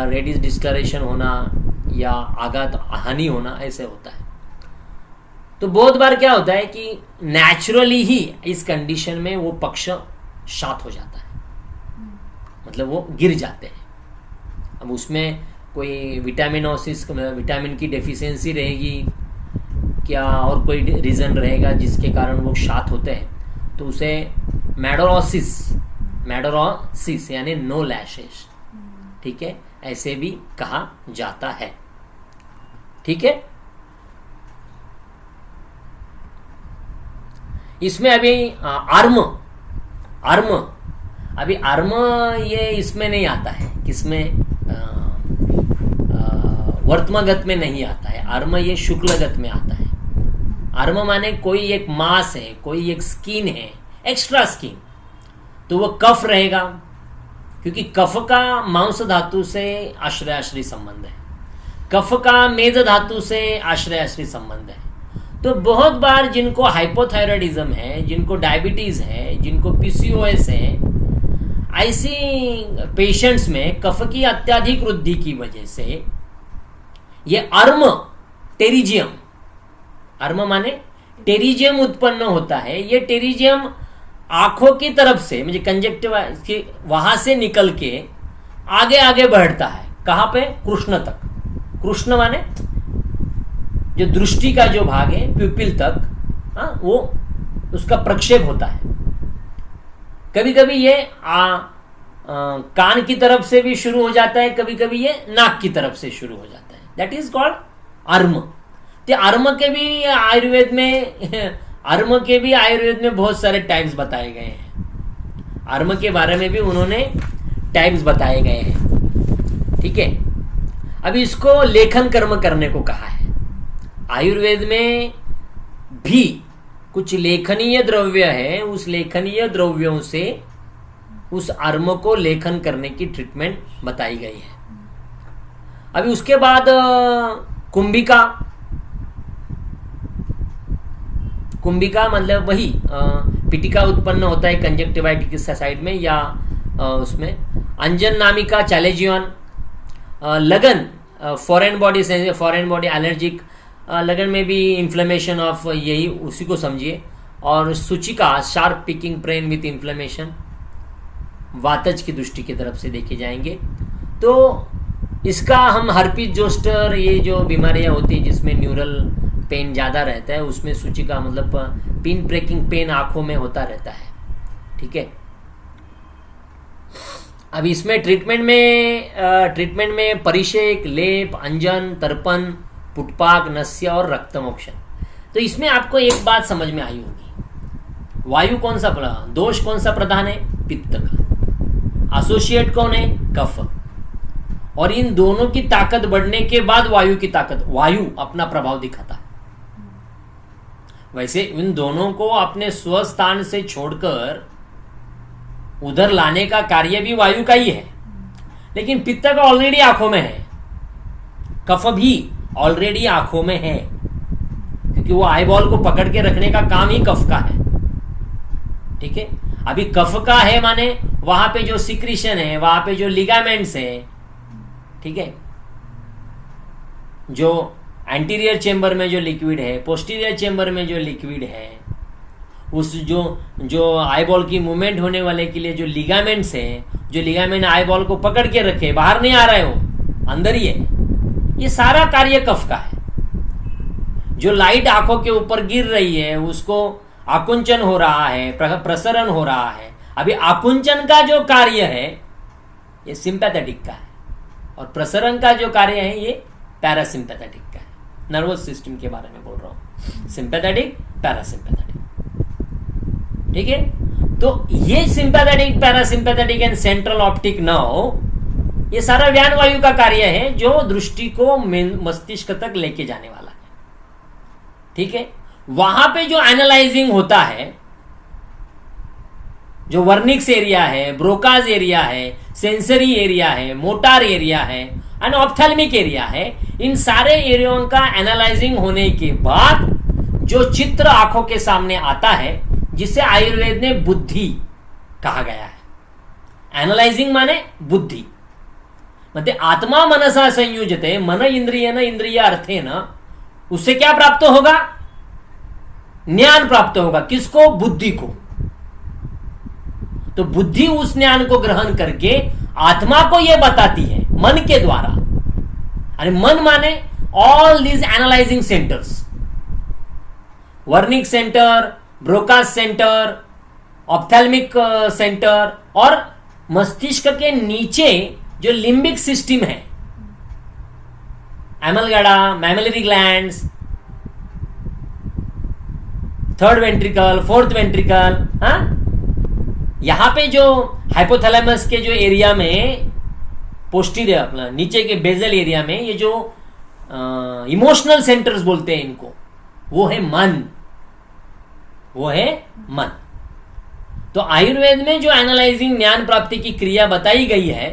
रेडिस डिस्कलरेशन होना या आघात हानि होना ऐसे होता है। तो बहुत बार क्या होता है कि नेचुरली ही इस कंडीशन में वो पक्ष शात हो जाता है, मतलब वो गिर जाते हैं। अब उसमें कोई विटामिनोसिस, विटामिन की डेफिशिएंसी रहेगी क्या, और कोई रीज़न रहेगा जिसके कारण वो शात होते हैं, तो उसे मैडोरोसिस यानी नो लैशेस, ठीक है, ऐसे भी कहा जाता है, ठीक है। इसमें अभी अभी आर्म ये इसमें नहीं आता है, किसमें, वर्तमागत में नहीं आता है। आर्म ये शुक्लगत में आता है। आर्म माने कोई एक मांस है, कोई एक स्किन है, एक्स्ट्रा स्किन, तो वो कफ रहेगा, क्योंकि कफ का मांस धातु से आश्रय संबंध है, कफ का मेद धातु से आश्रय संबंध है। तो बहुत बार जिनको हाइपोथायराइडिज्म है, जिनको डायबिटीज है, जिनको पीसीओएस है, ऐसी पेशेंट्स में कफ की अत्यधिक वृद्धि की वजह से ये टेरिजियम, माने टेरिजियम उत्पन्न होता है। ये टेरिजियम आंखों की तरफ से, मुझे कंजक्टिवा वहां से निकल के आगे आगे बढ़ता है, कहां पे, कृष्ण तक। कृष्ण माने जो दृष्टि का जो भाग है, प्यूपिल तक, वो उसका प्रक्षेप होता है। कभी कभी ये कान की तरफ से भी शुरू हो जाता है, कभी कभी ये नाक की तरफ से शुरू हो जाता है, दैट इज कॉल्ड अर्म। ते अर्म के भी आयुर्वेद में अर्म के भी आयुर्वेद में बहुत सारे टाइप्स बताए गए हैं। अर्म के बारे में भी उन्होंने टाइप्स बताए गए हैं। ठीक है, अभी इसको लेखन कर्म करने को कहा है। आयुर्वेद में भी कुछ लेखनीय द्रव्य है, उस लेखनीय द्रव्यों से उस अर्म को लेखन करने की ट्रीटमेंट बताई गई है। अभी उसके बाद कुंभिका। कुंभिका मतलब वही पिटिका उत्पन्न होता है कंजक्टिवाइटिस साइड में या उसमें। अंजन नामिका, चैलेजियन, लगन फॉरेन बॉडी से, फॉरेन बॉडी एलर्जिक, लगन में भी इन्फ्लेमेशन ऑफ, यही उसी को समझिए। और सूचिका, sharp picking pain with inflammation, वातज की दृष्टि की तरफ से देखे जाएंगे। तो इसका हम हर्पीज जोस्टर, ये जो बीमारियां होती हैं जिसमें न्यूरल पेन ज़्यादा रहता है, उसमें सूचिका मतलब पिन ब्रेकिंग पेन आंखों में होता रहता है। ठीक है, अब इसमें ट्रीटमेंट में परिषेक, लेप, अंजन, तर्पण, पुटपाक, नस्य और रक्तमोक्षण। तो इसमें आपको एक बात समझ में आई होगी, वायु कौन सा दोष कौन सा प्रधान है? पित्त का। एसोसिएट कौन है? कफ। और इन दोनों की ताकत बढ़ने के बाद वायु की ताकत, वायु अपना प्रभाव दिखाता है। वैसे इन दोनों को अपने स्वस्थान से छोड़कर उधर लाने का कार्य भी वायु का ही है, लेकिन पित्त का ऑलरेडी आंखों में है, कफ भी ऑलरेडी आंखों में है, क्योंकि वो आई बॉल को पकड़ के रखने का काम ही कफ का है। ठीक है, अभी कफ का है माने वहां पे जो सिक्रीशन है, वहां पे जो लिगामेंट्स है, ठीक है, जो एंटीरियर चेंबर में जो लिक्विड है, पोस्टीरियर चेंबर में जो लिक्विड है, उस जो आईबॉल की मूवमेंट होने वाले के लिए जो लिगामेंट्स है, जो लिगामेंट आईबॉल को पकड़ के रखे, बाहर नहीं आ रहे हो, अंदर ही है, ये सारा कार्य कफ का है। जो लाइट आंखों के ऊपर गिर रही है उसको आकुंचन हो रहा है, प्रसरण हो रहा है। अभी आकुंचन का जो कार्य है ये सिंपैथेटिक का है, और प्रसरण का जो कार्य है ये पैरासिम्पैथेटिक का है। नर्वस सिस्टम के बारे में बोल रहा हूं, सिंपैथेटिक, पैरासिम्पैथेटिक। ठीक है, तो ये sympathetic, parasympathetic and central optic nerve, ये सारा व्यान वायु का कार्य है जो दृष्टि को मस्तिष्क तक लेके जाने वाला है। ठीक है, वहां पे जो एनालाइजिंग होता है, जो वर्निक्स एरिया है, ब्रोकाज एरिया है, सेंसरी एरिया है, मोटार एरिया है एंड ऑप्थेल्मिक एरिया है, इन सारे एरियाओं का एनालाइजिंग होने के बाद जो चित्र आंखों के सामने आता है, जिसे आयुर्वेद ने बुद्धि कहा गया है। एनालाइजिंग माने बुद्धि, मतलब आत्मा मनसा संयुजते, मन इंद्रियन इंद्रिय अर्थेन, उससे क्या प्राप्त होगा? ज्ञान प्राप्त होगा। किसको? बुद्धि को। तो बुद्धि उस ज्ञान को ग्रहण करके आत्मा को यह बताती है मन के द्वारा। अरे मन माने all these analysing centres, Wernicke centre, Broca's centre, ophthalmic centre, और मस्तिष्क के नीचे जो लिम्बिक सिस्टम है, amygdala, mammillary glands, third ventricle, fourth ventricle, हाँ, यहां पे जो हाइपोथैलेमस के जो एरिया में, पोस्टीरियर अपना नीचे के बेजल एरिया में, ये जो इमोशनल सेंटर्स बोलते हैं इनको, वो है मन, वो है मन। तो आयुर्वेद में जो एनालाइजिंग ज्ञान प्राप्ति की क्रिया बताई गई है,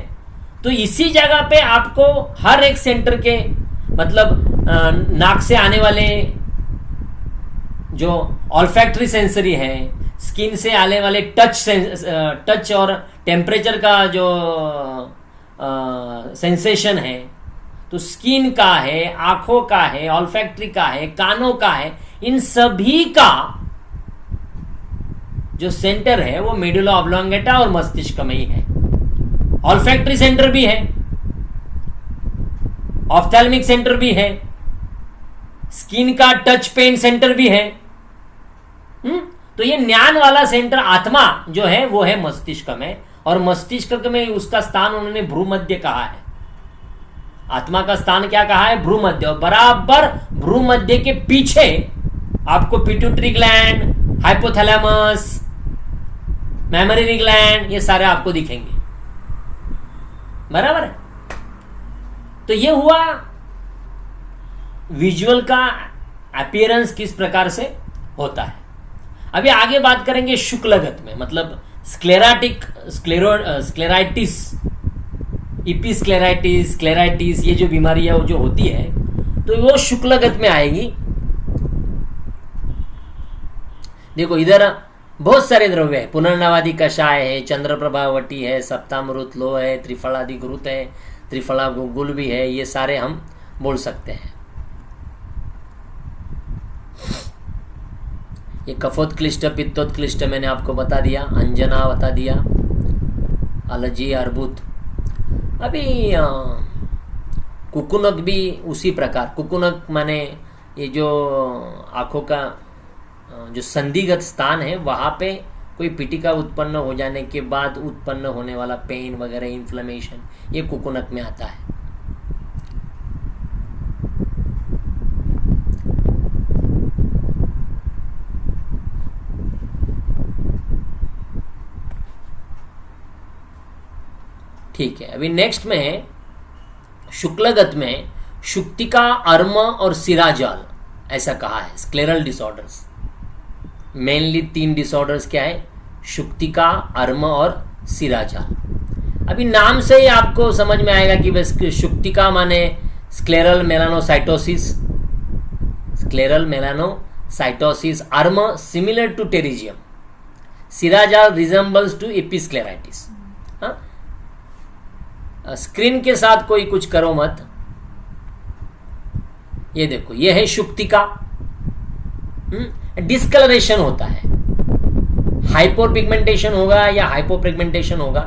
तो इसी जगह पे आपको हर एक सेंटर के, मतलब नाक से आने वाले जो ऑल्फैक्टरी सेंसरी है, स्किन से आने वाले टच और टेम्परेचर का जो सेंसेशन है, तो स्किन का है, आंखों का है, ऑल्फैक्टरी का है, कानों का है, इन सभी का जो सेंटर है वो मेडुला ऑब्लोंगेटा और मस्तिष्क में ही है। ऑल्फैक्टरी सेंटर भी है, ऑप्थेल्मिक सेंटर भी है, स्किन का टच पेन सेंटर भी है। तो ये ज्ञान वाला सेंटर आत्मा जो है वो है मस्तिष्क में, और मस्तिष्क में उसका स्थान उन्होंने भ्रूमध्य कहा है। आत्मा का स्थान क्या कहा है? भ्रूमध्य। और बराबर भ्रूमध्य के पीछे आपको pituitary gland, hypothalamus, memory gland, ये सारे आपको दिखेंगे। बराबर है। तो ये हुआ विजुअल का अपीयरेंस किस प्रकार से होता है। अभी आगे बात करेंगे शुक्लगत में, मतलब स्क्लेराइटिस, इपीस्क्लेराइटिस, स्क्लेराइटिस, ये जो बीमारियां जो होती है तो वो शुक्लगत में आएगी। देखो इधर बहुत सारे द्रव्य है, पुनर्नवादि कषाय है, चंद्रप्रभावटी है, सप्तामृत लो है, त्रिफलादि घृत है, त्रिफला गुल भी है, ये सारे हम बोल सकते हैं। ये कफोत्क्लिष्ट, पित्तोत्क्लिष्ट मैंने आपको बता दिया, अंजना बता दिया, अलर्जी, अर्बुद। अभी कुकुनक भी उसी प्रकार, कुकुनक माने ये जो आंखों का जो संधिगत स्थान है वहाँ पे कोई पिटिका उत्पन्न हो जाने के बाद उत्पन्न होने वाला पेन वगैरह, इन्फ्लेमेशन, ये कुकुनक में आता है। ठीक है, अभी नेक्स्ट में है शुक्लगत में शुक्तिका, अर्म और सिराजाल, ऐसा कहा है। स्क्लेरल डिसऑर्डर्स मेनली 3 डिसऑर्डर्स क्या है, शुक्तिका, अर्म और सिराजाल। अभी नाम से ही आपको समझ में आएगा कि बस शुक्तिका माने scleral melanocytosis, scleral melanocytosis, um similar to pterygium, सिराजाल रिजेंबल्स टू एपिस्क्लेराइटिस। स्क्रीन के साथ कोई कुछ करो मत। ये देखो, ये है शुक्तिका, डिस्कलरेशन होता है, हाइपोर पिगमेंटेशन होगा या हाइपोपिगमेंटेशन होगा।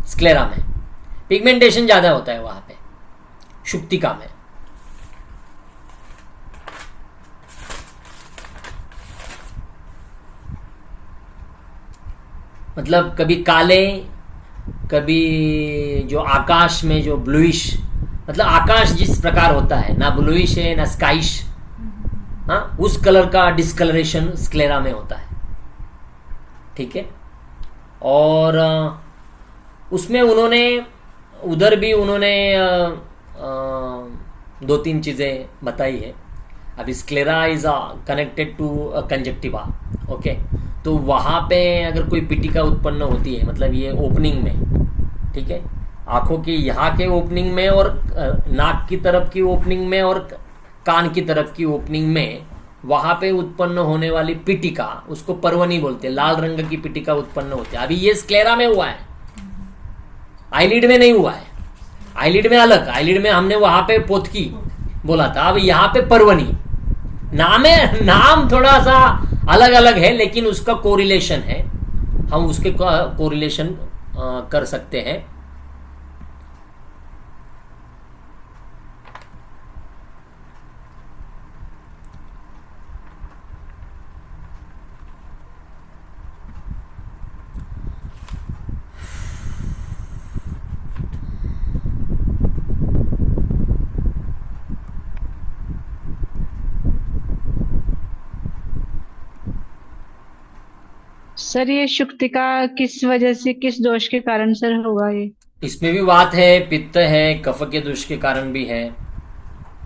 स्क्लेरा में पिगमेंटेशन ज्यादा होता है वहां पे, शुक्तिका में। मतलब कभी काले, कभी जो आकाश में जो ब्लूइश, मतलब आकाश जिस प्रकार होता है, ना ब्लूइश है ना स्काइश, हाँ, उस कलर का डिस्कलरेशन स्क्लेरा में होता है। ठीक है, और उसमें उन्होंने उधर भी उन्होंने 2-3 चीजें बताई है। अभी sclera is connected to conjunctiva, okay, तो वहां पे अगर कोई पिटिका उत्पन्न होती है, मतलब ये ओपनिंग में, ठीक है, आंखों की यहाँ के ओपनिंग में और नाक की तरफ की ओपनिंग में और कान की तरफ की ओपनिंग में, वहां पे उत्पन्न होने वाली पिटिका, उसको पर्वनी बोलते हैं, लाल रंग की पिटिका उत्पन्न होती है। अभी ये स्क्लेरा में हुआ है, आईलिड में नहीं हुआ है। आईलिड में अलग, आईलिड में हमने वहां पे पोतकी बोला था, अब यहाँ पे पर्वनी। नाम थोड़ा सा अलग अलग है लेकिन उसका कोरिलेशन है, हम उसके कोरिलेशन कर सकते हैं। सर ये शुक्तिका किस वजह से, किस दोष के कारण सर होगा ये? इसमें भी बात है, पित्त है, कफ के दोष के कारण भी है।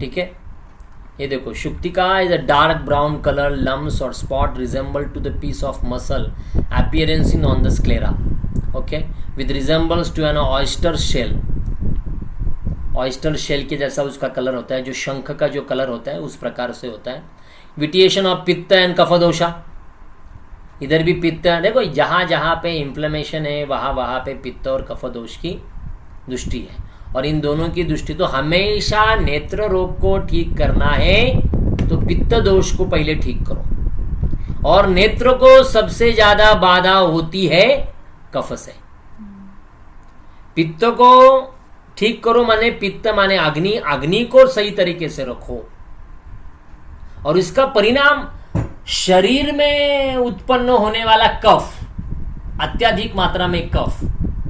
ठीक है, ये देखो, शुक्तिका is a dark brown colour lumps और spot resemble to the piece of muscle appearance in on the sclera, okay, with resembles to an oyster shell. Oyster shell के जैसा उसका कलर होता है, जो शंख का जो कलर होता है उस प्रकार से होता है। विटिएशन ऑफ पित्त एंड कफदोषा, इधर भी पित्त, देखो जहां जहां पे इन्फ्लेमेशन है वहां वहां पे पित्त और कफदोष की दृष्टि है, और इन दोनों की दृष्टि तो हमेशा नेत्र रोग को ठीक करना है तो पित्त दोष को पहले ठीक करो, और नेत्र को सबसे ज्यादा बाधा होती है कफ से। पित्त को ठीक करो माने, पित्त माने अग्नि, अग्नि को सही तरीके से रखो, और इसका परिणाम शरीर में उत्पन्न होने वाला कफ, अत्यधिक मात्रा में कफ,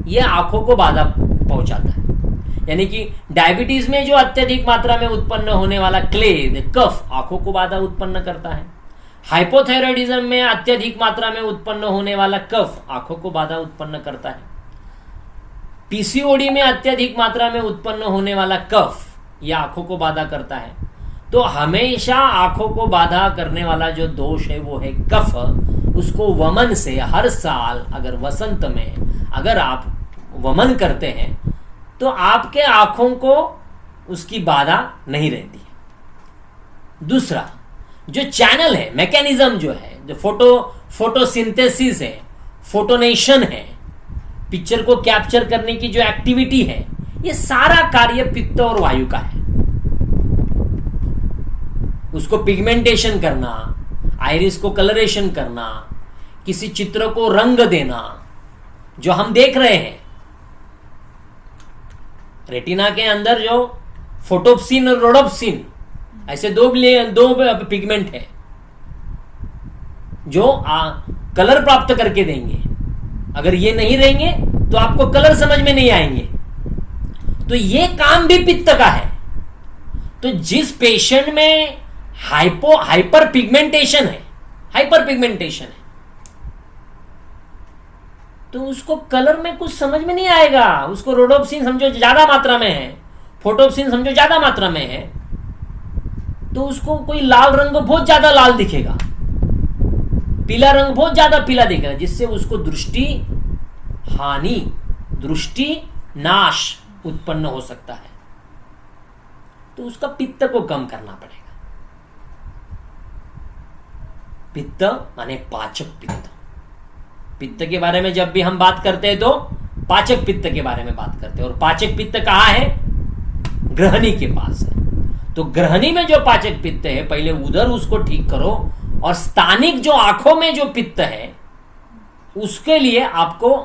यह आंखों को बाधा पहुंचाता है। यानी कि डायबिटीज में जो अत्यधिक मात्रा में उत्पन्न होने वाला क्लेद, कफ, आंखों को बाधा उत्पन्न करता है। हाइपोथायरॉयडिज्म में अत्यधिक मात्रा में उत्पन्न होने वाला कफ आंखों को बाधा उत्पन्न करता है। पीसीओडी में अत्यधिक मात्रा में उत्पन्न होने वाला कफ यह आंखों को बाधा करता है। तो हमेशा आंखों को बाधा करने वाला जो दोष है वो है कफ। उसको वमन से हर साल अगर वसंत में अगर आप वमन करते हैं तो आपके आंखों को उसकी बाधा नहीं रहती है। दूसरा जो चैनल है, मैकेनिज्म जो है, जो फोटोसिंथेसिस है, फोटोनेशन है, पिक्चर को कैप्चर करने की जो एक्टिविटी है, ये सारा कार्य पित्त और वायु का है। उसको पिगमेंटेशन करना, आइरिस को कलरेशन करना, किसी चित्र को रंग देना, जो हम देख रहे हैं रेटिना के अंदर जो फोटोप्सिन और रोडोप्सिन ऐसे दो पिगमेंट है जो कलर प्राप्त करके देंगे। अगर ये नहीं रहेंगे तो आपको कलर समझ में नहीं आएंगे। तो ये काम भी पित्त का है। तो जिस पेशेंट में हाइपर पिगमेंटेशन है तो उसको कलर में कुछ समझ में नहीं आएगा। उसको रोडोप्सिन समझो ज्यादा मात्रा में है, फोटोप्सिन समझो ज्यादा मात्रा में है, तो उसको कोई लाल रंग बहुत ज्यादा लाल दिखेगा, पीला रंग बहुत ज्यादा पीला दिखेगा, जिससे उसको दृष्टि हानि, दृष्टि नाश उत्पन्न हो सकता है। तो उसका पित्त को कम करना पड़ेगा। पित्त माने पाचक पित्त। पित्त के बारे में जब भी हम बात करते हैं तो पाचक पित्त के बारे में बात करते हैं। और पाचक पित्त कहाँ है? ग्रहणी के पास है। तो ग्रहणी में जो पाचक पित्त है, पहले उधर उसको ठीक करो। और स्थानिक जो आंखों में जो पित्त है उसके लिए आपको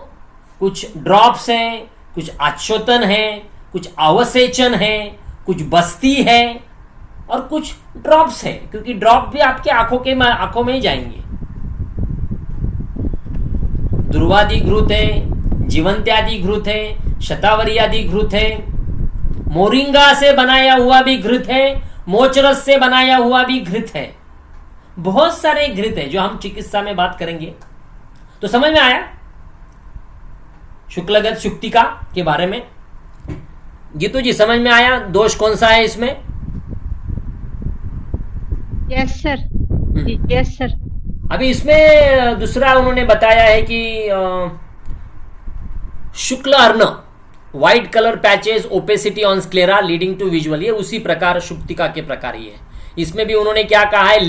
कुछ ड्रॉप्स हैं, कुछ आच्छोतन है, कुछ अवसेचन है, कुछ बस्ती है और कुछ ड्रॉप्स है, क्योंकि ड्रॉप भी आपके आंखों में ही जाएंगे। ध्रुवादि घृत है, जीवंत्यादि घृत है, शतावरी आदि घृत है, मोरिंगा से बनाया हुआ भी घृत है, मोचरस से बनाया हुआ भी घृत है। बहुत सारे घृत है जो हम चिकित्सा में बात करेंगे। तो समझ में आया शुक्लगत शुक्तिका के बारे में? गीतू जी समझ में आया दोष कौन सा है इसमें? Yes sir, yes sir. अभी इसमें दूसरा उन्होंने बताया है कि शुक्ल अर्ण, white colour patches, opacity on sclera leading to visual, ये उसी प्रकार शुक्तिका के प्रकार ही है। इसमें भी उन्होंने क्या कहा है?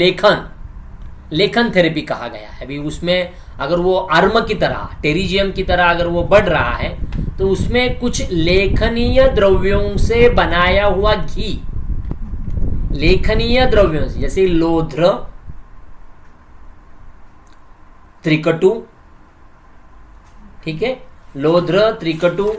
लेखन थेरेपी कहा गया है। अभी उसमें अगर वो आर्म की तरह, टेरिजियम की तरह अगर वो बढ़ रहा है तो उसमें कुछ लेखनीय द्रव्यों से बनाया हुआ घी, लेखनीय द्रव्यों से, जैसे लोध्र, त्रिकटु, ठीक है, लोध्र, त्रिकटु,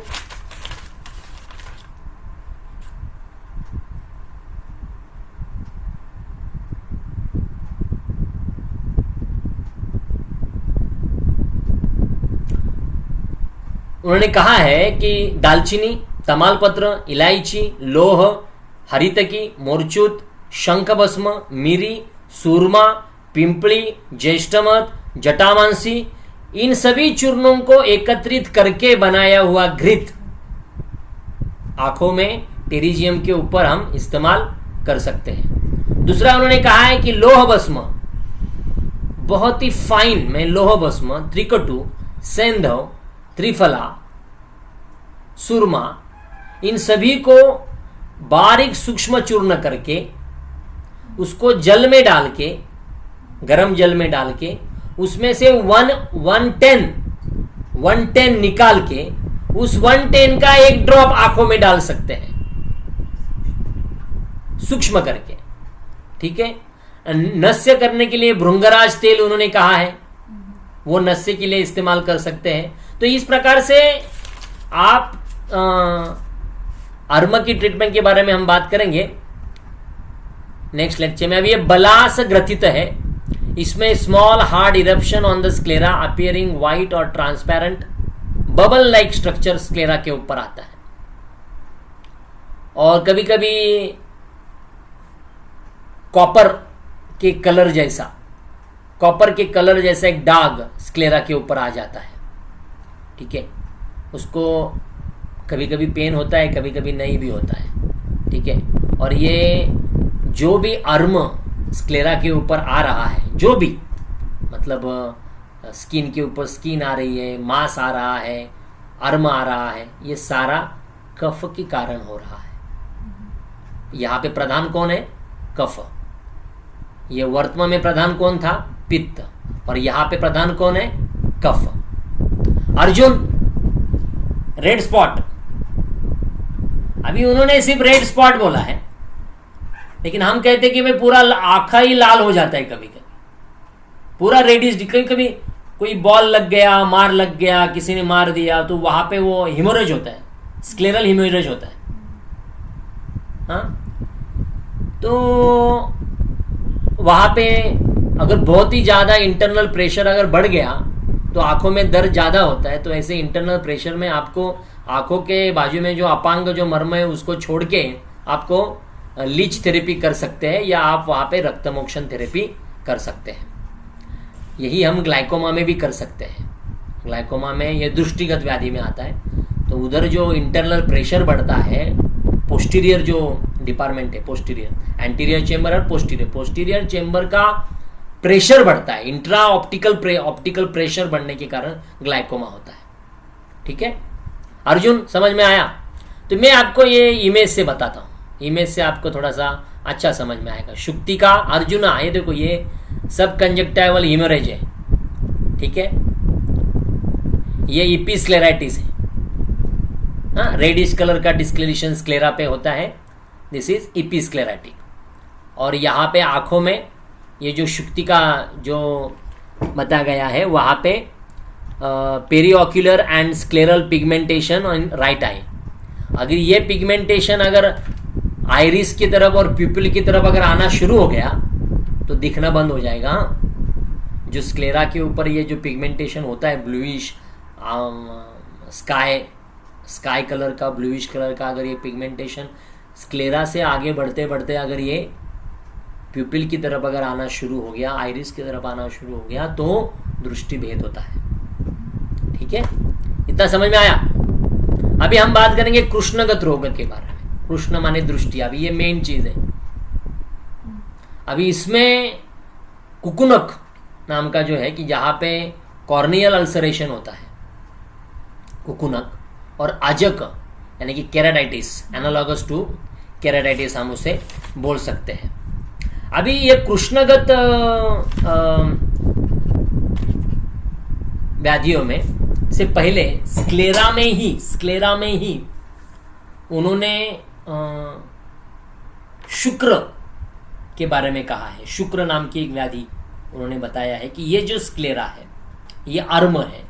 उन्होंने कहा है कि दालचीनी, तमालपत्र, इलायची, लोह, हरितकी, मोरचूत, शंखभस्म, मिरी, सूरमा, पिंपली, ज्येष्ठमध, जटामांसी, इन सभी चूर्णों को एकत्रित करके बनाया हुआ घृत आंखों में टेरिजियम के ऊपर हम इस्तेमाल कर सकते हैं। दूसरा उन्होंने कहा है कि लोह भस्म, बहुत ही फाइन में लोह भस्म, त्रिकटु, सेंधव, त्रिफला, सुरमा, इन सभी को बारीक सूक्ष्म चूर्ण करके उसको जल में डाल के, गरम जल में डाल के, उसमें से 110 निकाल के उस 110 का एक ड्रॉप आंखों में डाल सकते हैं सूक्ष्म करके, ठीक है। नस्य करने के लिए भृंगराज तेल उन्होंने कहा है, वो नस्य के लिए इस्तेमाल कर सकते हैं। तो इस प्रकार से आप अर्म की ट्रीटमेंट के बारे में हम बात करेंगे नेक्स्ट लेक्चर में। अभी ये बलास ग्रथित है, इसमें small hard eruption on the sclera appearing white और transparent bubble like structure sclera के ऊपर आता है। और कभी कभी कॉपर के कलर जैसा, कॉपर के कलर जैसा एक दाग स्क्लेरा के ऊपर आ जाता है। ठीक है, उसको कभी कभी पेन होता है, कभी कभी नहीं भी होता है। ठीक है, और ये जो भी अर्म स्क्लेरा के ऊपर आ रहा है, जो भी मतलब स्किन के ऊपर स्किन आ रही है, मांस आ रहा है, अर्म आ रहा है, ये सारा कफ के कारण हो रहा है। यहाँ पे प्रधान कौन है? कफ। ये वर्तमा में प्रधान कौन था? पित्त। और यहाँ पे प्रधान कौन है? कफ। अर्जुन, रेड स्पॉट, अभी उन्होंने सिर्फ रेड स्पॉट बोला है, लेकिन हम कहते हैं कि भाई पूरा आंखा ही लाल हो जाता है, कभी कभी पूरा रेडिश, कभी कभी कोई बॉल लग गया, मार लग गया, किसी ने मार दिया, तो वहां पे वो हिमोरेज होता है, स्क्लेरल हिमोरेज होता है। हाँ, तो वहां पे अगर बहुत ही ज्यादा इंटरनल प्रेशर अगर बढ़ गया तो आंखों में दर्द ज्यादा होता है। तो ऐसे इंटरनल प्रेशर में आपको आंखों के बाजू में जो अपांग जो मर्म है उसको छोड़ के आपको लीच थेरेपी कर सकते हैं, या आप वहां पे रक्तमोक्षण थेरेपी कर सकते हैं। यही हम ग्लाइकोमा में भी कर सकते हैं। ग्लाइकोमा में ये दृष्टिगत व्याधि में आता है। तो उधर जो इंटरनल प्रेशर बढ़ता है, पोस्टीरियर जो डिपार्टमेंट है, पोस्टीरियर, एंटीरियर चेंबर और पोस्टीरियर, पोस्टीरियर चेंबर का प्रेशर बढ़ता है, इंट्रा ऑप्टिकल प्रेशर बढ़ने के कारण ग्लाइकोमा होता है। ठीक है अर्जुन, समझ में आया? तो मैं आपको ये इमेज से बताता हूँ, इमेज से आपको थोड़ा सा अच्छा समझ में आएगा। शुक्ति का अर्जुना, ये देखो, ये सब कंजक्टाइवल हिमोरेज है। ठीक है, ये इपीस्क्लेराइटिस है। हाँ, रेडिश कलर का डिस्क्लेरेशन स्क्लेरा पे होता है, दिस इज इपीस्क्लेराइटिक। और यहाँ पे आंखों में ये जो शुक्ति का जो बताया गया है, वहाँ पे periocular and scleral pigmentation on right eye. अगर ये पिगमेंटेशन अगर आइरिस की तरफ और प्यूपिल की तरफ अगर आना शुरू हो गया तो दिखना बंद हो जाएगा। जो स्क्लेरा के ऊपर ये जो पिगमेंटेशन होता है ब्लूइश स्काई कलर का, ब्लूइश कलर का, अगर ये पिगमेंटेशन स्क्लेरा से आगे बढ़ते बढ़ते अगर ये प्यूपिल की तरफ अगर आना शुरू हो गया, आइरिस की तरफ आना शुरू हो गया, तो दृष्टि भेद होता है। ठीक है, इतना समझ में आया? अभी हम बात करेंगे कृष्णगत रोग के बारे में। कृष्ण माने दृष्टि, अभी ये मेन चीज है। अभी इसमें कुकुनक नाम का जो है कि जहां पे कॉर्नियल अल्सरेशन होता है, कुकुनक, और अजक यानी कि केराटाइटिस, एनालॉगस टू केराटाइटिस हम उसे बोल सकते हैं। अभी ये कृष्णगत व्याधियों में से पहले स्क्लेरा में ही उन्होंने शुक्र के बारे में कहा है। शुक्र नाम की एक व्याधि उन्होंने बताया है कि ये जो स्क्लेरा है ये अर्म है।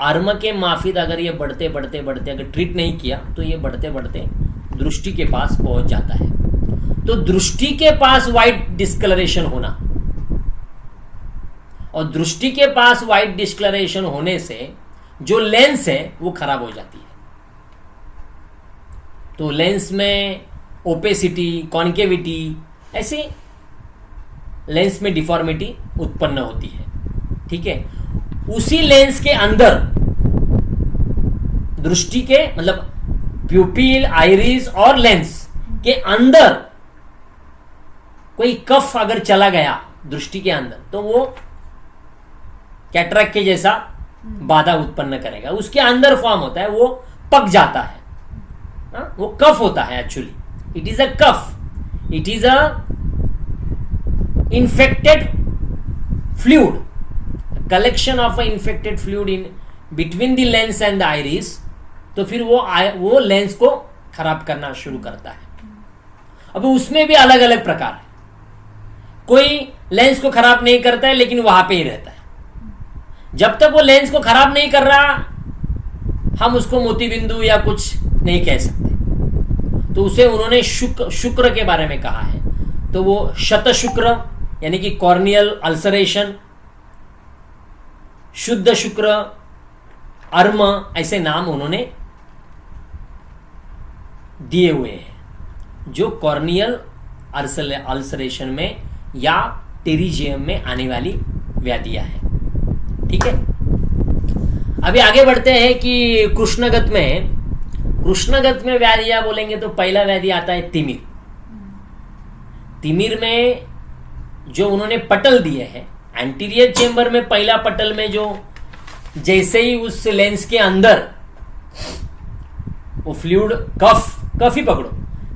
अर्म के माफिद अगर ये बढ़ते बढ़ते बढ़ते अगर ट्रीट नहीं किया तो ये बढ़ते बढ़ते दृष्टि के पास पहुंच जाता है। तो दृष्टि के पास वाइट डिस्कलरेशन होना, और दृष्टि के पास वाइट डिस्कलरेशन होने से जो लेंस है वो खराब हो जाती है। तो लेंस में ओपेसिटी, कॉन्केविटी, ऐसे लेंस में डिफॉर्मिटी उत्पन्न होती है। ठीक है, उसी लेंस के अंदर दृष्टि के मतलब प्यूपिल, आइरिस और लेंस के अंदर कोई कफ अगर चला गया दृष्टि के अंदर तो वो कैटरैक्ट के जैसा बाधा उत्पन्न करेगा। उसके अंदर फॉर्म होता है, वो पक जाता है। वो कफ होता है actually, it is a cough, it is a infected fluid, a collection of a infected fluid in between the lens and the iris। तो फिर वो लेंस को खराब करना शुरू करता है। अब उसमें भी अलग अलग प्रकार है, कोई लेंस को खराब नहीं करता है लेकिन वहां पे ही रहता है। जब तक वो लेंस को खराब नहीं कर रहा हम उसको मोतीबिंदु या कुछ नहीं कह सकते। तो उसे उन्होंने शुक्र के बारे में कहा है। तो वो शतशुक्र यानी कि कॉर्नियल अल्सरेशन, शुद्ध शुक्र, अर्म, ऐसे नाम उन्होंने दिए हुए हैं। जो कॉर्नियल अल्सरेशन में या टेरिजियम में आने वाली व्याधियां हैं। ठीक है, अभी आगे बढ़ते हैं कि कृष्णगत में व्याधियां बोलेंगे तो पहला व्याधि आता है तिमिर। तिमिर में जो उन्होंने पटल दिए हैं एंटीरियर चेंबर में, पहला पटल में जो जैसे ही उस लेंस के अंदर वो फ्लूइड कफ ही पकड़ो,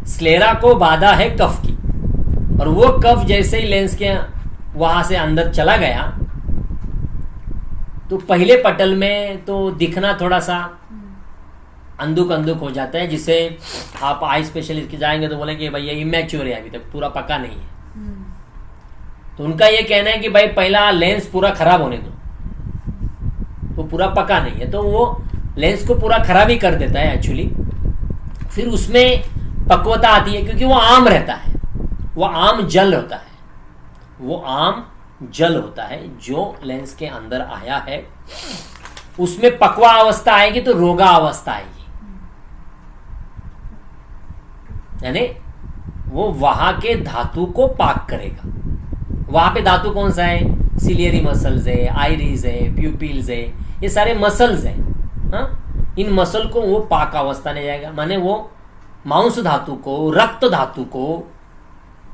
स्क्लेरा को बाधा है कफ की, और वो कफ जैसे ही लेंस के वहां से अंदर चला गया तो पहले पटल में तो दिखना थोड़ा सा अंधुक हो जाता है, जिसे आप आई स्पेशलिस्ट के जाएंगे तो बोलेंगे भाई ये इमेच्योर है, अभी तक पूरा पका नहीं है। तो उनका ये कहना है कि भाई पहला लेंस पूरा खराब होने दो, वो पूरा पका नहीं है, तो वो लेंस को पूरा खराब ही कर देता है एक्चुअली। फिर उसमें पक्वता आती है क्योंकि वो आम रहता है, वो आम जल होता है, वो आम जल होता है जो लेंस के अंदर आया है, उसमें पक्वा अवस्था आएगी तो रोगा अवस्था आएगी, यानी वो वहां के धातु को पाक करेगा। वहां पे धातु कौन सा है? सिलियरी मसल्स है, आइरिस है, प्यूपिल्स है, ये सारे मसल्स हैं। हाँ, इन मसल को वो पाक अवस्था में जाएगा, माने वो मांस धातु को, रक्त धातु को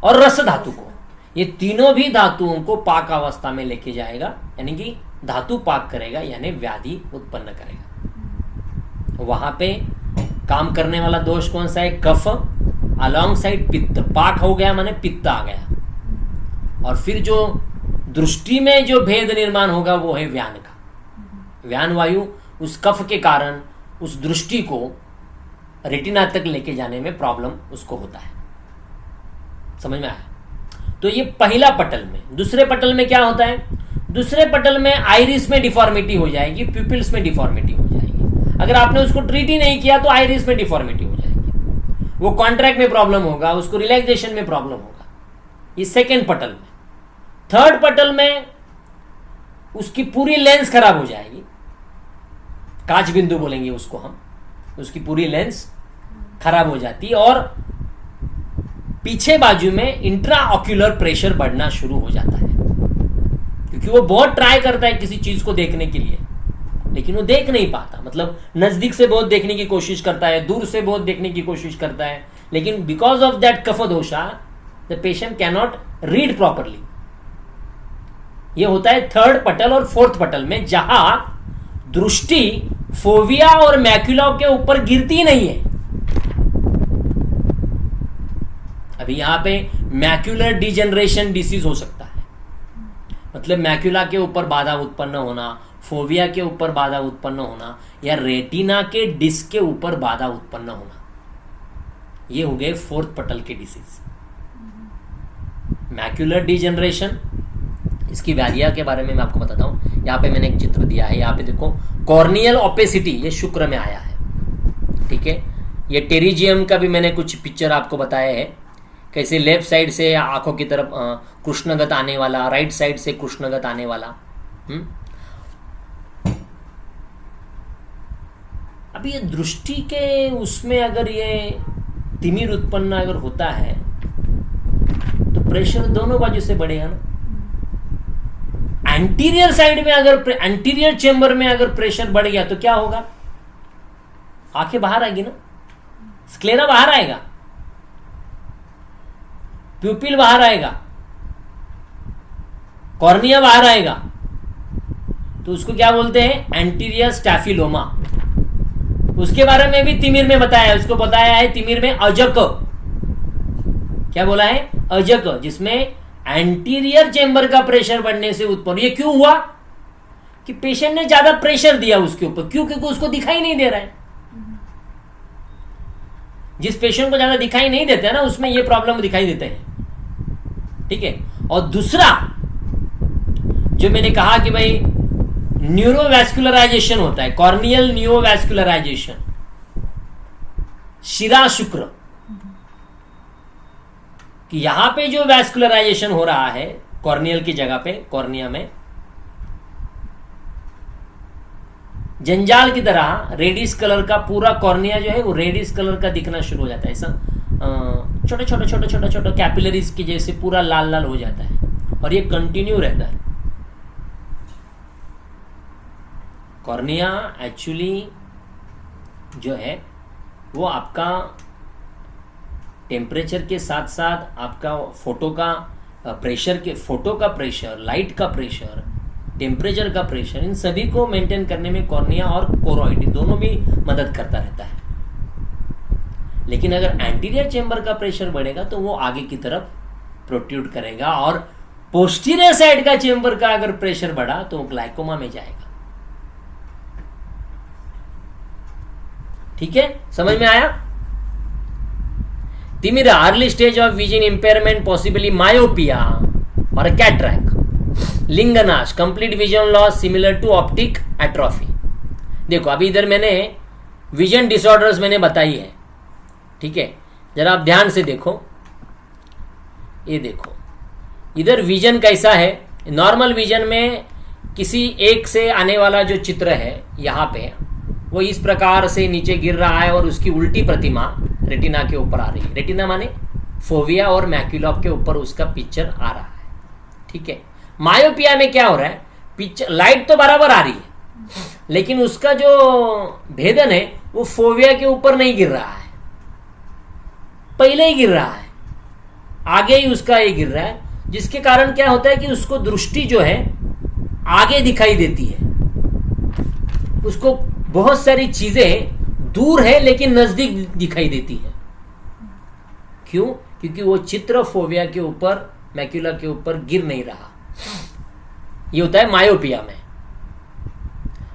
और रस धातु को, ये तीनों भी धातुओं को पाक अवस्था में लेके जाएगा, यानी कि धातु पाक करेगा, यानी व्याधि उत्पन्न करेगा। वहां पे काम करने वाला दोष कौन सा है? कफ अलोंग साइड पित्त। पाक हो गया माने पित्त आ गया, और फिर जो दृष्टि में जो भेद निर्माण होगा वो है व्यान का। व्यान वायु उस कफ के कारण उस दृष्टि को रेटिना तक लेके जाने में प्रॉब्लम उसको होता है। समझ में आया? तो ये पहला पटल में। दूसरे पटल में क्या होता है? दूसरे पटल में आइरिस में डिफॉर्मिटी हो जाएगी, प्यूपिल्स में डिफॉर्मिटी हो जाएगी। अगर आपने उसको ट्रीट ही नहीं किया तो आइरिस में डिफॉर्मिटी हो जाएगी, वो कॉन्ट्रैक्ट में प्रॉब्लम होगा, उसको रिलैक्सेशन में प्रॉब्लम होगा। ये सेकेंड पटल में। थर्ड पटल में उसकी पूरी लेंस खराब हो जाएगी, कांच बिंदु बोलेंगे उसको हम, उसकी पूरी लेंस खराब हो जाती है और पीछे बाजू में इंट्रा ऑक्यूलर प्रेशर बढ़ना शुरू हो जाता है, क्योंकि वो बहुत ट्राई करता है किसी चीज को देखने के लिए, लेकिन वो देख नहीं पाता। मतलब नजदीक से बहुत देखने की कोशिश करता है, दूर से बहुत देखने की कोशिश करता है, लेकिन बिकॉज ऑफ दैट कफ दोषा the patient can not read properly. ये होता है थर्ड पटल और फोर्थ पटल में, जहां दृष्टि फोविया और मैक्युला के ऊपर गिरती नहीं है। अभी यहां पे मैक्युलर डिजेनरेशन डिसीज हो सकता है, मतलब मैक्युला के ऊपर बाधा उत्पन्न होना, फोविया के ऊपर बाधा उत्पन्न होना, या रेटिना के डिस्क के ऊपर बाधा उत्पन्न होना। ये हो गए फोर्थ पटल के डिसीज। मैक्युलर डिजेनरेशन, इसकी व्याधियां के बारे में मैं आपको बताता हूं। यहाँ पे मैंने एक चित्र दिया है, यहाँ पे देखो कॉर्नियल ओपेसिटी, ये शुक्र में आया है। ठीक है, ये टेरिजियम का भी मैंने कुछ पिक्चर आपको बताया है, कैसे लेफ्ट साइड से आंखों की तरफ कृष्णगत आने वाला, राइट साइड से कृष्णगत आने वाला। अभी ये दृष्टि के उसमें अगर ये तिमिर उत्पन्न अगर होता है तो प्रेशर दोनों बाजू से बढ़ेगा ना। एंटीरियर साइड में अगर, एंटीरियर चेंबर में अगर प्रेशर बढ़ गया तो क्या होगा? आंखें बाहर आएगी ना, स्क्लेरा बाहर आएगा, प्यूपिल बाहर आएगा, कॉर्निया बाहर आएगा, तो उसको क्या बोलते हैं? एंटीरियर स्टैफिलोमा। उसके बारे में भी तिमिर में बताया है, उसको बताया है तिमिर में अजक। क्या बोला है? अजक, जिसमें एंटीरियर चेंबर का प्रेशर बढ़ने से उत्पन्न। ये क्यों हुआ? कि पेशेंट ने ज्यादा प्रेशर दिया उसके ऊपर। क्यों? क्योंकि उसको दिखाई नहीं दे रहा है। जिस पेशेंट को ज्यादा दिखाई नहीं देता है ना, उसमें ये प्रॉब्लम दिखाई देते हैं। ठीक है, और दूसरा जो मैंने कहा कि भाई न्यूरोवैस्कुलराइजेशन होता है, कॉर्नियल न्यूरोवैस्कुलराइजेशन, शिरा शुक्र, कि यहां पे जो वैस्कुलराइजेशन हो रहा है कॉर्नियल की जगह पे, कॉर्निया में जंजाल की तरह रेडिस कलर का पूरा कॉर्निया जो है वो रेडिस कलर का दिखना शुरू हो जाता है। ऐसा छोटे छोटे छोटे छोटे छोटे कैपिलरीज के जैसे पूरा लाल लाल हो जाता है और ये कंटिन्यू रहता है। कॉर्निया एक्चुअली जो है वो आपका टेम्परेचर के साथ साथ आपका फोटो का प्रेशर, लाइट का प्रेशर, टेम्परेचर का प्रेशर, इन सभी को मेंटेन करने में कॉर्निया और कोरोइड दोनों भी मदद करता रहता है। लेकिन अगर एंटीरियर चेंबर का प्रेशर बढ़ेगा तो वो आगे की तरफ प्रोट्रूड करेगा, और पोस्टीरियर साइड का चेंबर का अगर प्रेशर बढ़ा तो ग्लाइकोमा में जाएगा। ठीक है, समझ में आया? तिमिर, early stage of vision impairment, possibly myopia और कैटरैक्ट, लिंगनाश, complete vision loss similar to optic atrophy. देखो अभी इधर मैंने विजन डिसऑर्डर्स मैंने बताई है, ठीक है, जरा आप ध्यान से देखो। ये देखो इधर विजन कैसा है। नॉर्मल विजन में किसी एक से आने वाला जो चित्र है यहाँ पे, वो इस प्रकार से नीचे गिर रहा है और उसकी उल्टी प्रतिमा रेटिना के ऊपर आ रही है। रेटिना माने फोविया और मैक्यूला के ऊपर उसका पिक्चर आ रहा है, ठीक है। मायोपिया में क्या हो रहा है, पिक्चर लाइट तो बराबर आ रही है लेकिन उसका जो भेदन है वो फोविया के ऊपर नहीं गिर रहा है, पहले ही गिर रहा है, आगे ही उसका ये गिर रहा है, जिसके कारण क्या होता है कि उसको दृष्टि जो है आगे दिखाई देती है, उसको बहुत सारी चीजें दूर है लेकिन नजदीक दिखाई देती है। क्यों? क्योंकि वो चित्र फोविया के ऊपर, मैक्यूला के ऊपर गिर नहीं रहा। ये होता है मायोपिया में।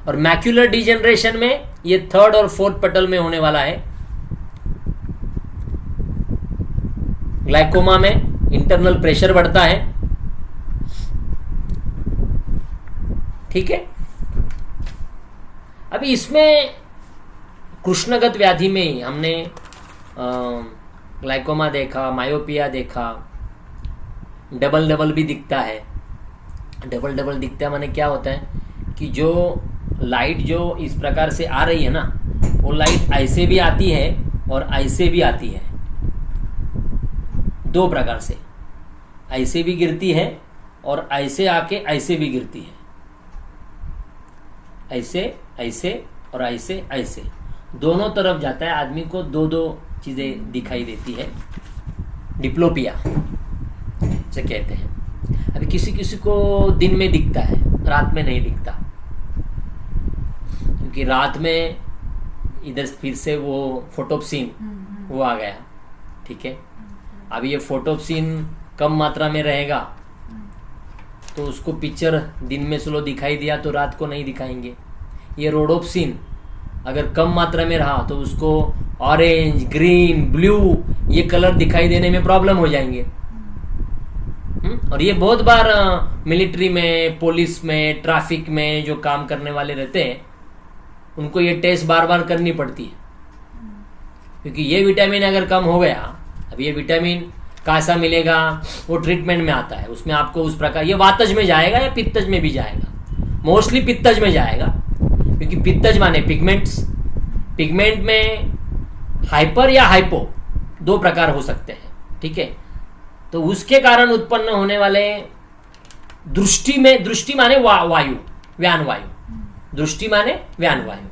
और मैक्यूलर डिजेनरेशन में ये थर्ड और फोर्थ पटल में होने वाला है। ग्लाइकोमा में इंटरनल प्रेशर बढ़ता है, ठीक है। अभी इसमें कृष्णगत व्याधि में ही हमने ग्लाइकोमा देखा, मायोपिया देखा, डबल डबल भी दिखता है। डबल डबल दिखता है माने क्या होता है कि जो लाइट जो इस प्रकार से आ रही है ना, वो लाइट ऐसे भी आती है और ऐसे भी आती है, दो प्रकार से, ऐसे भी गिरती है और ऐसे आके ऐसे भी गिरती है, ऐसे ऐसे और ऐसे ऐसे, दोनों तरफ जाता है। आदमी को दो दो चीजें दिखाई देती है, डिप्लोपिया से कहते हैं। अभी किसी किसी को दिन में दिखता है, रात में नहीं दिखता, क्योंकि रात में इधर फिर से वो फोटोप्सिन वो आ गया, ठीक है। अभी ये फोटोप्सिन कम मात्रा में रहेगा तो उसको पिक्चर दिन में स्लो दिखाई दिया तो रात को नहीं दिखाएंगे। ये रोडोप्सिन अगर कम मात्रा में रहा तो उसको ऑरेंज, ग्रीन, ब्लू ये कलर दिखाई देने में प्रॉब्लम हो जाएंगे। और ये बहुत बार मिलिट्री में, पुलिस में, ट्रैफिक में जो काम करने वाले रहते हैं उनको ये टेस्ट बार बार करनी पड़ती है, क्योंकि ये विटामिन अगर कम हो गया, अब ये विटामिन कैसा मिलेगा, वो ट्रीटमेंट में आता है, उसमें आपको उस प्रकार, ये वातज में जाएगा या पित्तज में भी जाएगा, मोस्टली पित्तज में जाएगा, क्योंकि पित्तज माने पिगमेंट्स, पिगमेंट में हाइपर या हाइपो दो प्रकार हो सकते हैं, ठीक है। तो उसके कारण उत्पन्न होने वाले दृष्टि में, दृष्टि माने वायु, व्यान वायु, दृष्टि माने व्यान वायु,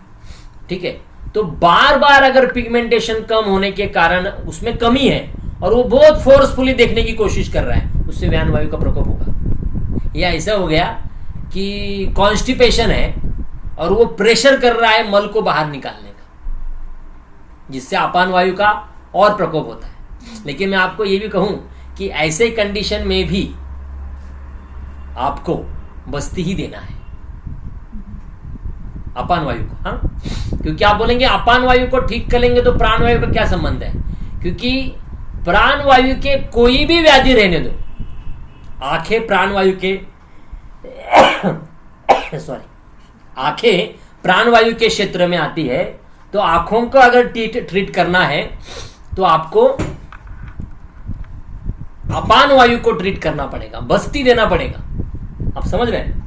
ठीक है। तो बार बार अगर पिगमेंटेशन कम होने के कारण उसमें कमी है और वो बहुत फोर्सफुली देखने की कोशिश कर रहा है, उससे व्यान वायु का प्रकोप होगा। या ऐसा हो गया कि कॉन्स्टिपेशन है और वो प्रेशर कर रहा है मल को बाहर निकालने का, जिससे अपान वायु का और प्रकोप होता है। लेकिन मैं आपको ये भी कहूं कि ऐसे कंडीशन में भी आपको बस्ती ही देना है अपान वायु को, हाँ। क्योंकि आप बोलेंगे अपान वायु को ठीक करेंगे तो प्राण वायु का क्या संबंध है, क्योंकि प्राण वायु के कोई भी व्याधि रहने दो, आंखें प्राण वायु के सॉरी आंखें प्राण वायु के क्षेत्र में आती है, तो आंखों को अगर ट्रीट करना है तो आपको अपान वायु को ट्रीट करना पड़ेगा, बस्ती देना पड़ेगा। आप समझ रहे हैं?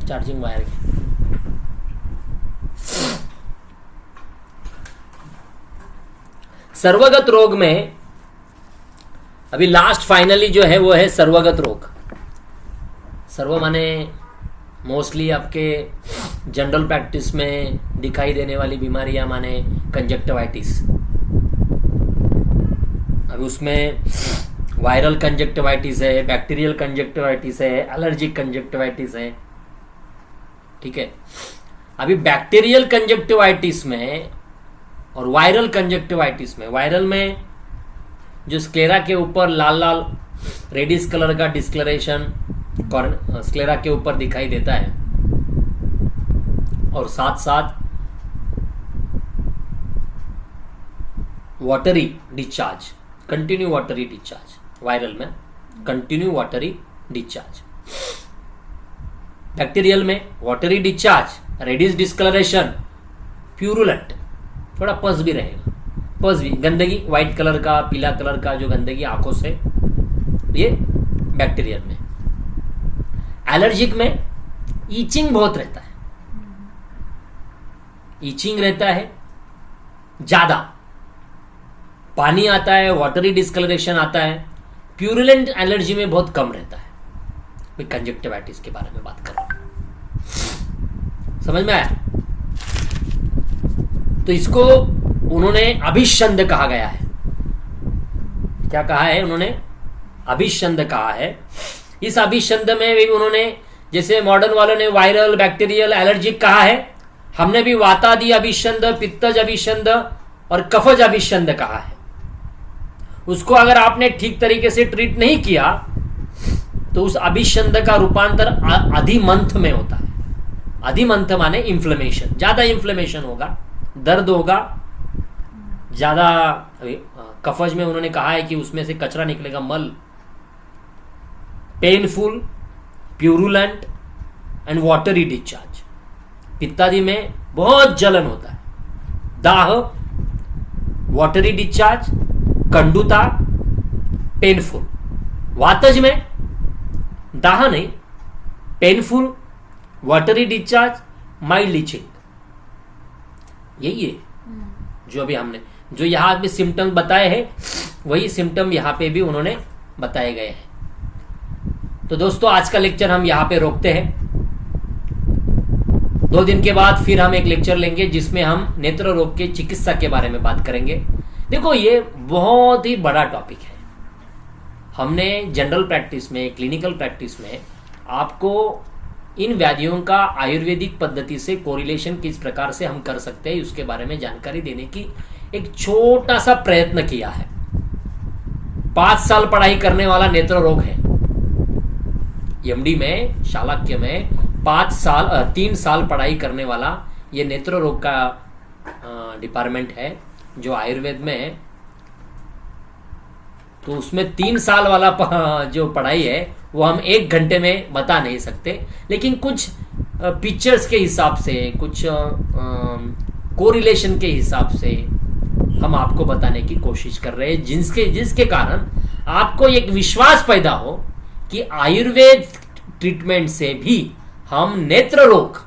चार्जिंग वायर की सर्वगत रोग में अभी लास्ट फाइनली जो है वो है सर्वगत रोग। सर्व माने मोस्टली आपके जनरल प्रैक्टिस में दिखाई देने वाली बीमारियां माने कंजक्टिवाइटिस। अब उसमें वायरल कंजक्टिवाइटिस है, बैक्टीरियल कंजक्टिवाइटिस है, एलर्जिक कंजक्टिवाइटिस है। ठीक है, अभी बैक्टीरियल कंजक्टिवाइटिस में और वायरल कंजक्टिवाइटिस में, वायरल में जो स्क्लेरा के ऊपर लाल लाल रेडिस कलर का डिस्कलरेशन स्क्लेरा के ऊपर दिखाई देता है और साथ साथ watery discharge, continue watery discharge, viral में कंटिन्यू वाटरी डिस्चार्ज, बैक्टीरियल में watery discharge, reddish discoloration, purulent, थोड़ा पस भी रहेगा, पस भी, गंदगी व्हाइट कलर का, पीला कलर का जो गंदगी आंखों से, ये बैक्टीरियल में। एलर्जिक में ईचिंग बहुत रहता है, ईचिंग रहता है ज्यादा, पानी आता है, वाटरी डिस्कलरेशन आता है। प्यूरुलेंट एलर्जी में बहुत कम रहता है। मैं कंजक्टिवाइटिस के बारे में बात कर रहा हूं, समझ में आया? तो इसको उन्होंने अभिषंद कहा गया है। क्या कहा है उन्होंने? अभिषंद कहा है। इस अभिषंद में भी उन्होंने, जैसे मॉडर्न वालों ने वायरल, बैक्टीरियल, एलर्जिक कहा है, हमने भी वातादि अभिषंद, पित्तज अभिषंद और कफज अभिषंद कहा है। उसको अगर आपने ठीक तरीके से ट्रीट नहीं किया तो उस अभिषंद का रूपांतर अधिमंथ में होता है। अधिमंथ माने इंफ्लेमेशन, ज्यादा इंफ्लेमेशन होगा, दर्द होगा ज्यादा। कफज में उन्होंने कहा है कि उसमें से कचरा निकलेगा, मल, painful, purulent and watery discharge. पित्तादि में बहुत जलन होता है, दाह, वाटरी डिस्चार्ज, कंडुता, पेनफुल। वातज में दाह नहीं, painful, watery discharge, mild leaching. यही है जो अभी हमने, जो यहां पे सिम्टम बताए हैं वही सिम्टम यहां पे भी उन्होंने बताए गए हैं। तो दोस्तों आज का लेक्चर हम यहां पे रोकते हैं। 2 दिन के बाद फिर हम एक लेक्चर लेंगे जिसमें हम नेत्र रोग के चिकित्सा के बारे में बात करेंगे। देखो ये बहुत ही बड़ा टॉपिक है। हमने जनरल प्रैक्टिस में, क्लिनिकल प्रैक्टिस में आपको इन व्याधियों का आयुर्वेदिक पद्धति से कोरिलेशन किस प्रकार से हम कर सकते हैं उसके बारे में जानकारी देने की एक छोटा सा प्रयत्न किया है। 5 साल पढ़ाई करने वाला नेत्र रोग है। एमडी में, शालाक्य में 3 साल पढ़ाई करने वाला ये नेत्र रोग का डिपार्टमेंट है जो आयुर्वेद में है। तो उसमें 3 साल वाला जो पढ़ाई है वो हम 1 घंटे में बता नहीं सकते, लेकिन कुछ पिक्चर्स के हिसाब से, कुछ कोरिलेशन के हिसाब से हम आपको बताने की कोशिश कर रहे हैं, जिसके कारण आपको एक विश्वास पैदा हो कि आयुर्वेद ट्रीटमेंट से भी हम नेत्र रोग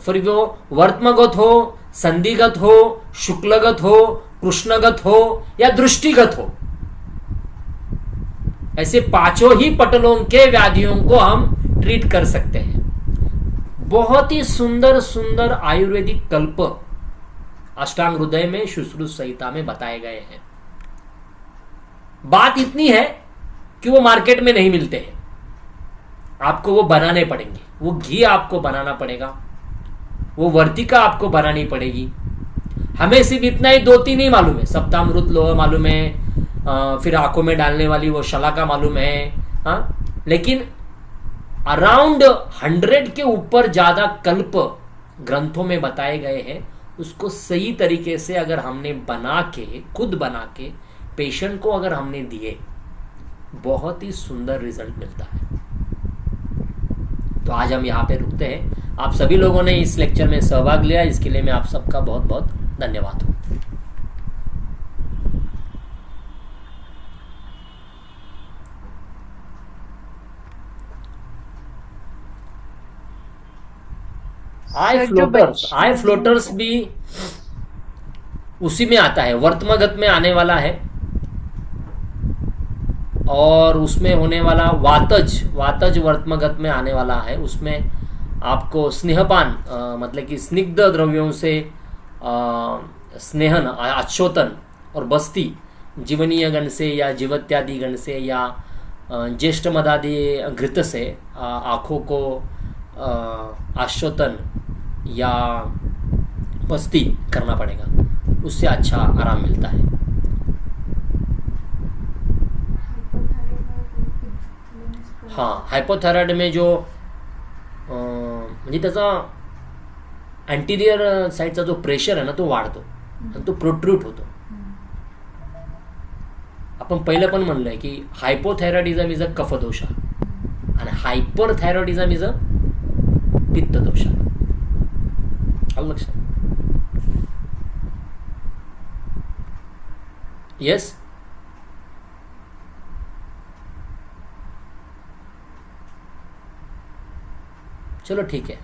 फिर वो वर्त्मगत हो, संधिगत हो, शुक्लगत हो, कृष्णगत हो या दृष्टिगत हो, ऐसे 5 ही पटलों के व्याधियों को हम ट्रीट कर सकते हैं। बहुत ही सुंदर सुंदर आयुर्वेदिक कल्प अष्टांग हृदय में, शुश्रूष संहिता में बताए गए हैं। बात इतनी है कि वो मार्केट में नहीं मिलते हैं, आपको वो बनाने पड़ेंगे। वो घी आपको बनाना पड़ेगा, वो वर्तिका आपको बनानी पड़ेगी। हमें सिर्फ इतना ही 2-3 ही मालूम है, सप्तामृत लोह मालूम है, फिर आंखों में डालने वाली वो शलाका मालूम है, लेकिन अराउंड 100 के ऊपर ज्यादा कल्प ग्रंथों में बताए गए हैं। उसको सही तरीके से अगर हमने खुद बना के पेशेंट को अगर हमने दिए, बहुत ही सुंदर रिजल्ट मिलता है। तो आज हम यहाँ पे रुकते हैं। आप सभी लोगों ने इस लेक्चर में सहभाग लिया, इसके लिए मैं आप सबका बहुत बहुत धन्यवाद हूँ। आई फ्लोटर्स भी उसी में आता है, वर्तमगत में आने वाला है। और उसमें होने वाला वातज, वातज वर्तमगत में आने वाला है। उसमें आपको स्नेहपान मतलब कि स्निग्ध द्रव्यों से स्नेहन, आच्छोतन और बस्ती, जीवनीय गण से या जीवत्यादि गण से या ज्येष्ठ मदादि घृत से आँखों को आश्चोतन या बस्ती करना पड़ेगा, उससे अच्छा आराम मिलता है। हाँ, हायपोथायरॉइड में जो म्हणजे त्याचा अँटिरियर साईडचा जो प्रेशर आहे ना तो वाढतो आणि तो प्रोट्रूट होतो. आपण पहिलं पण म्हणलंय की हायपोथायरॉइडिझम इज अ कफदोषा आणि हायपर थायरॉइडिझम इज अ पित्तदोषा. आलं लक्षात? येस. चलो ठीक है.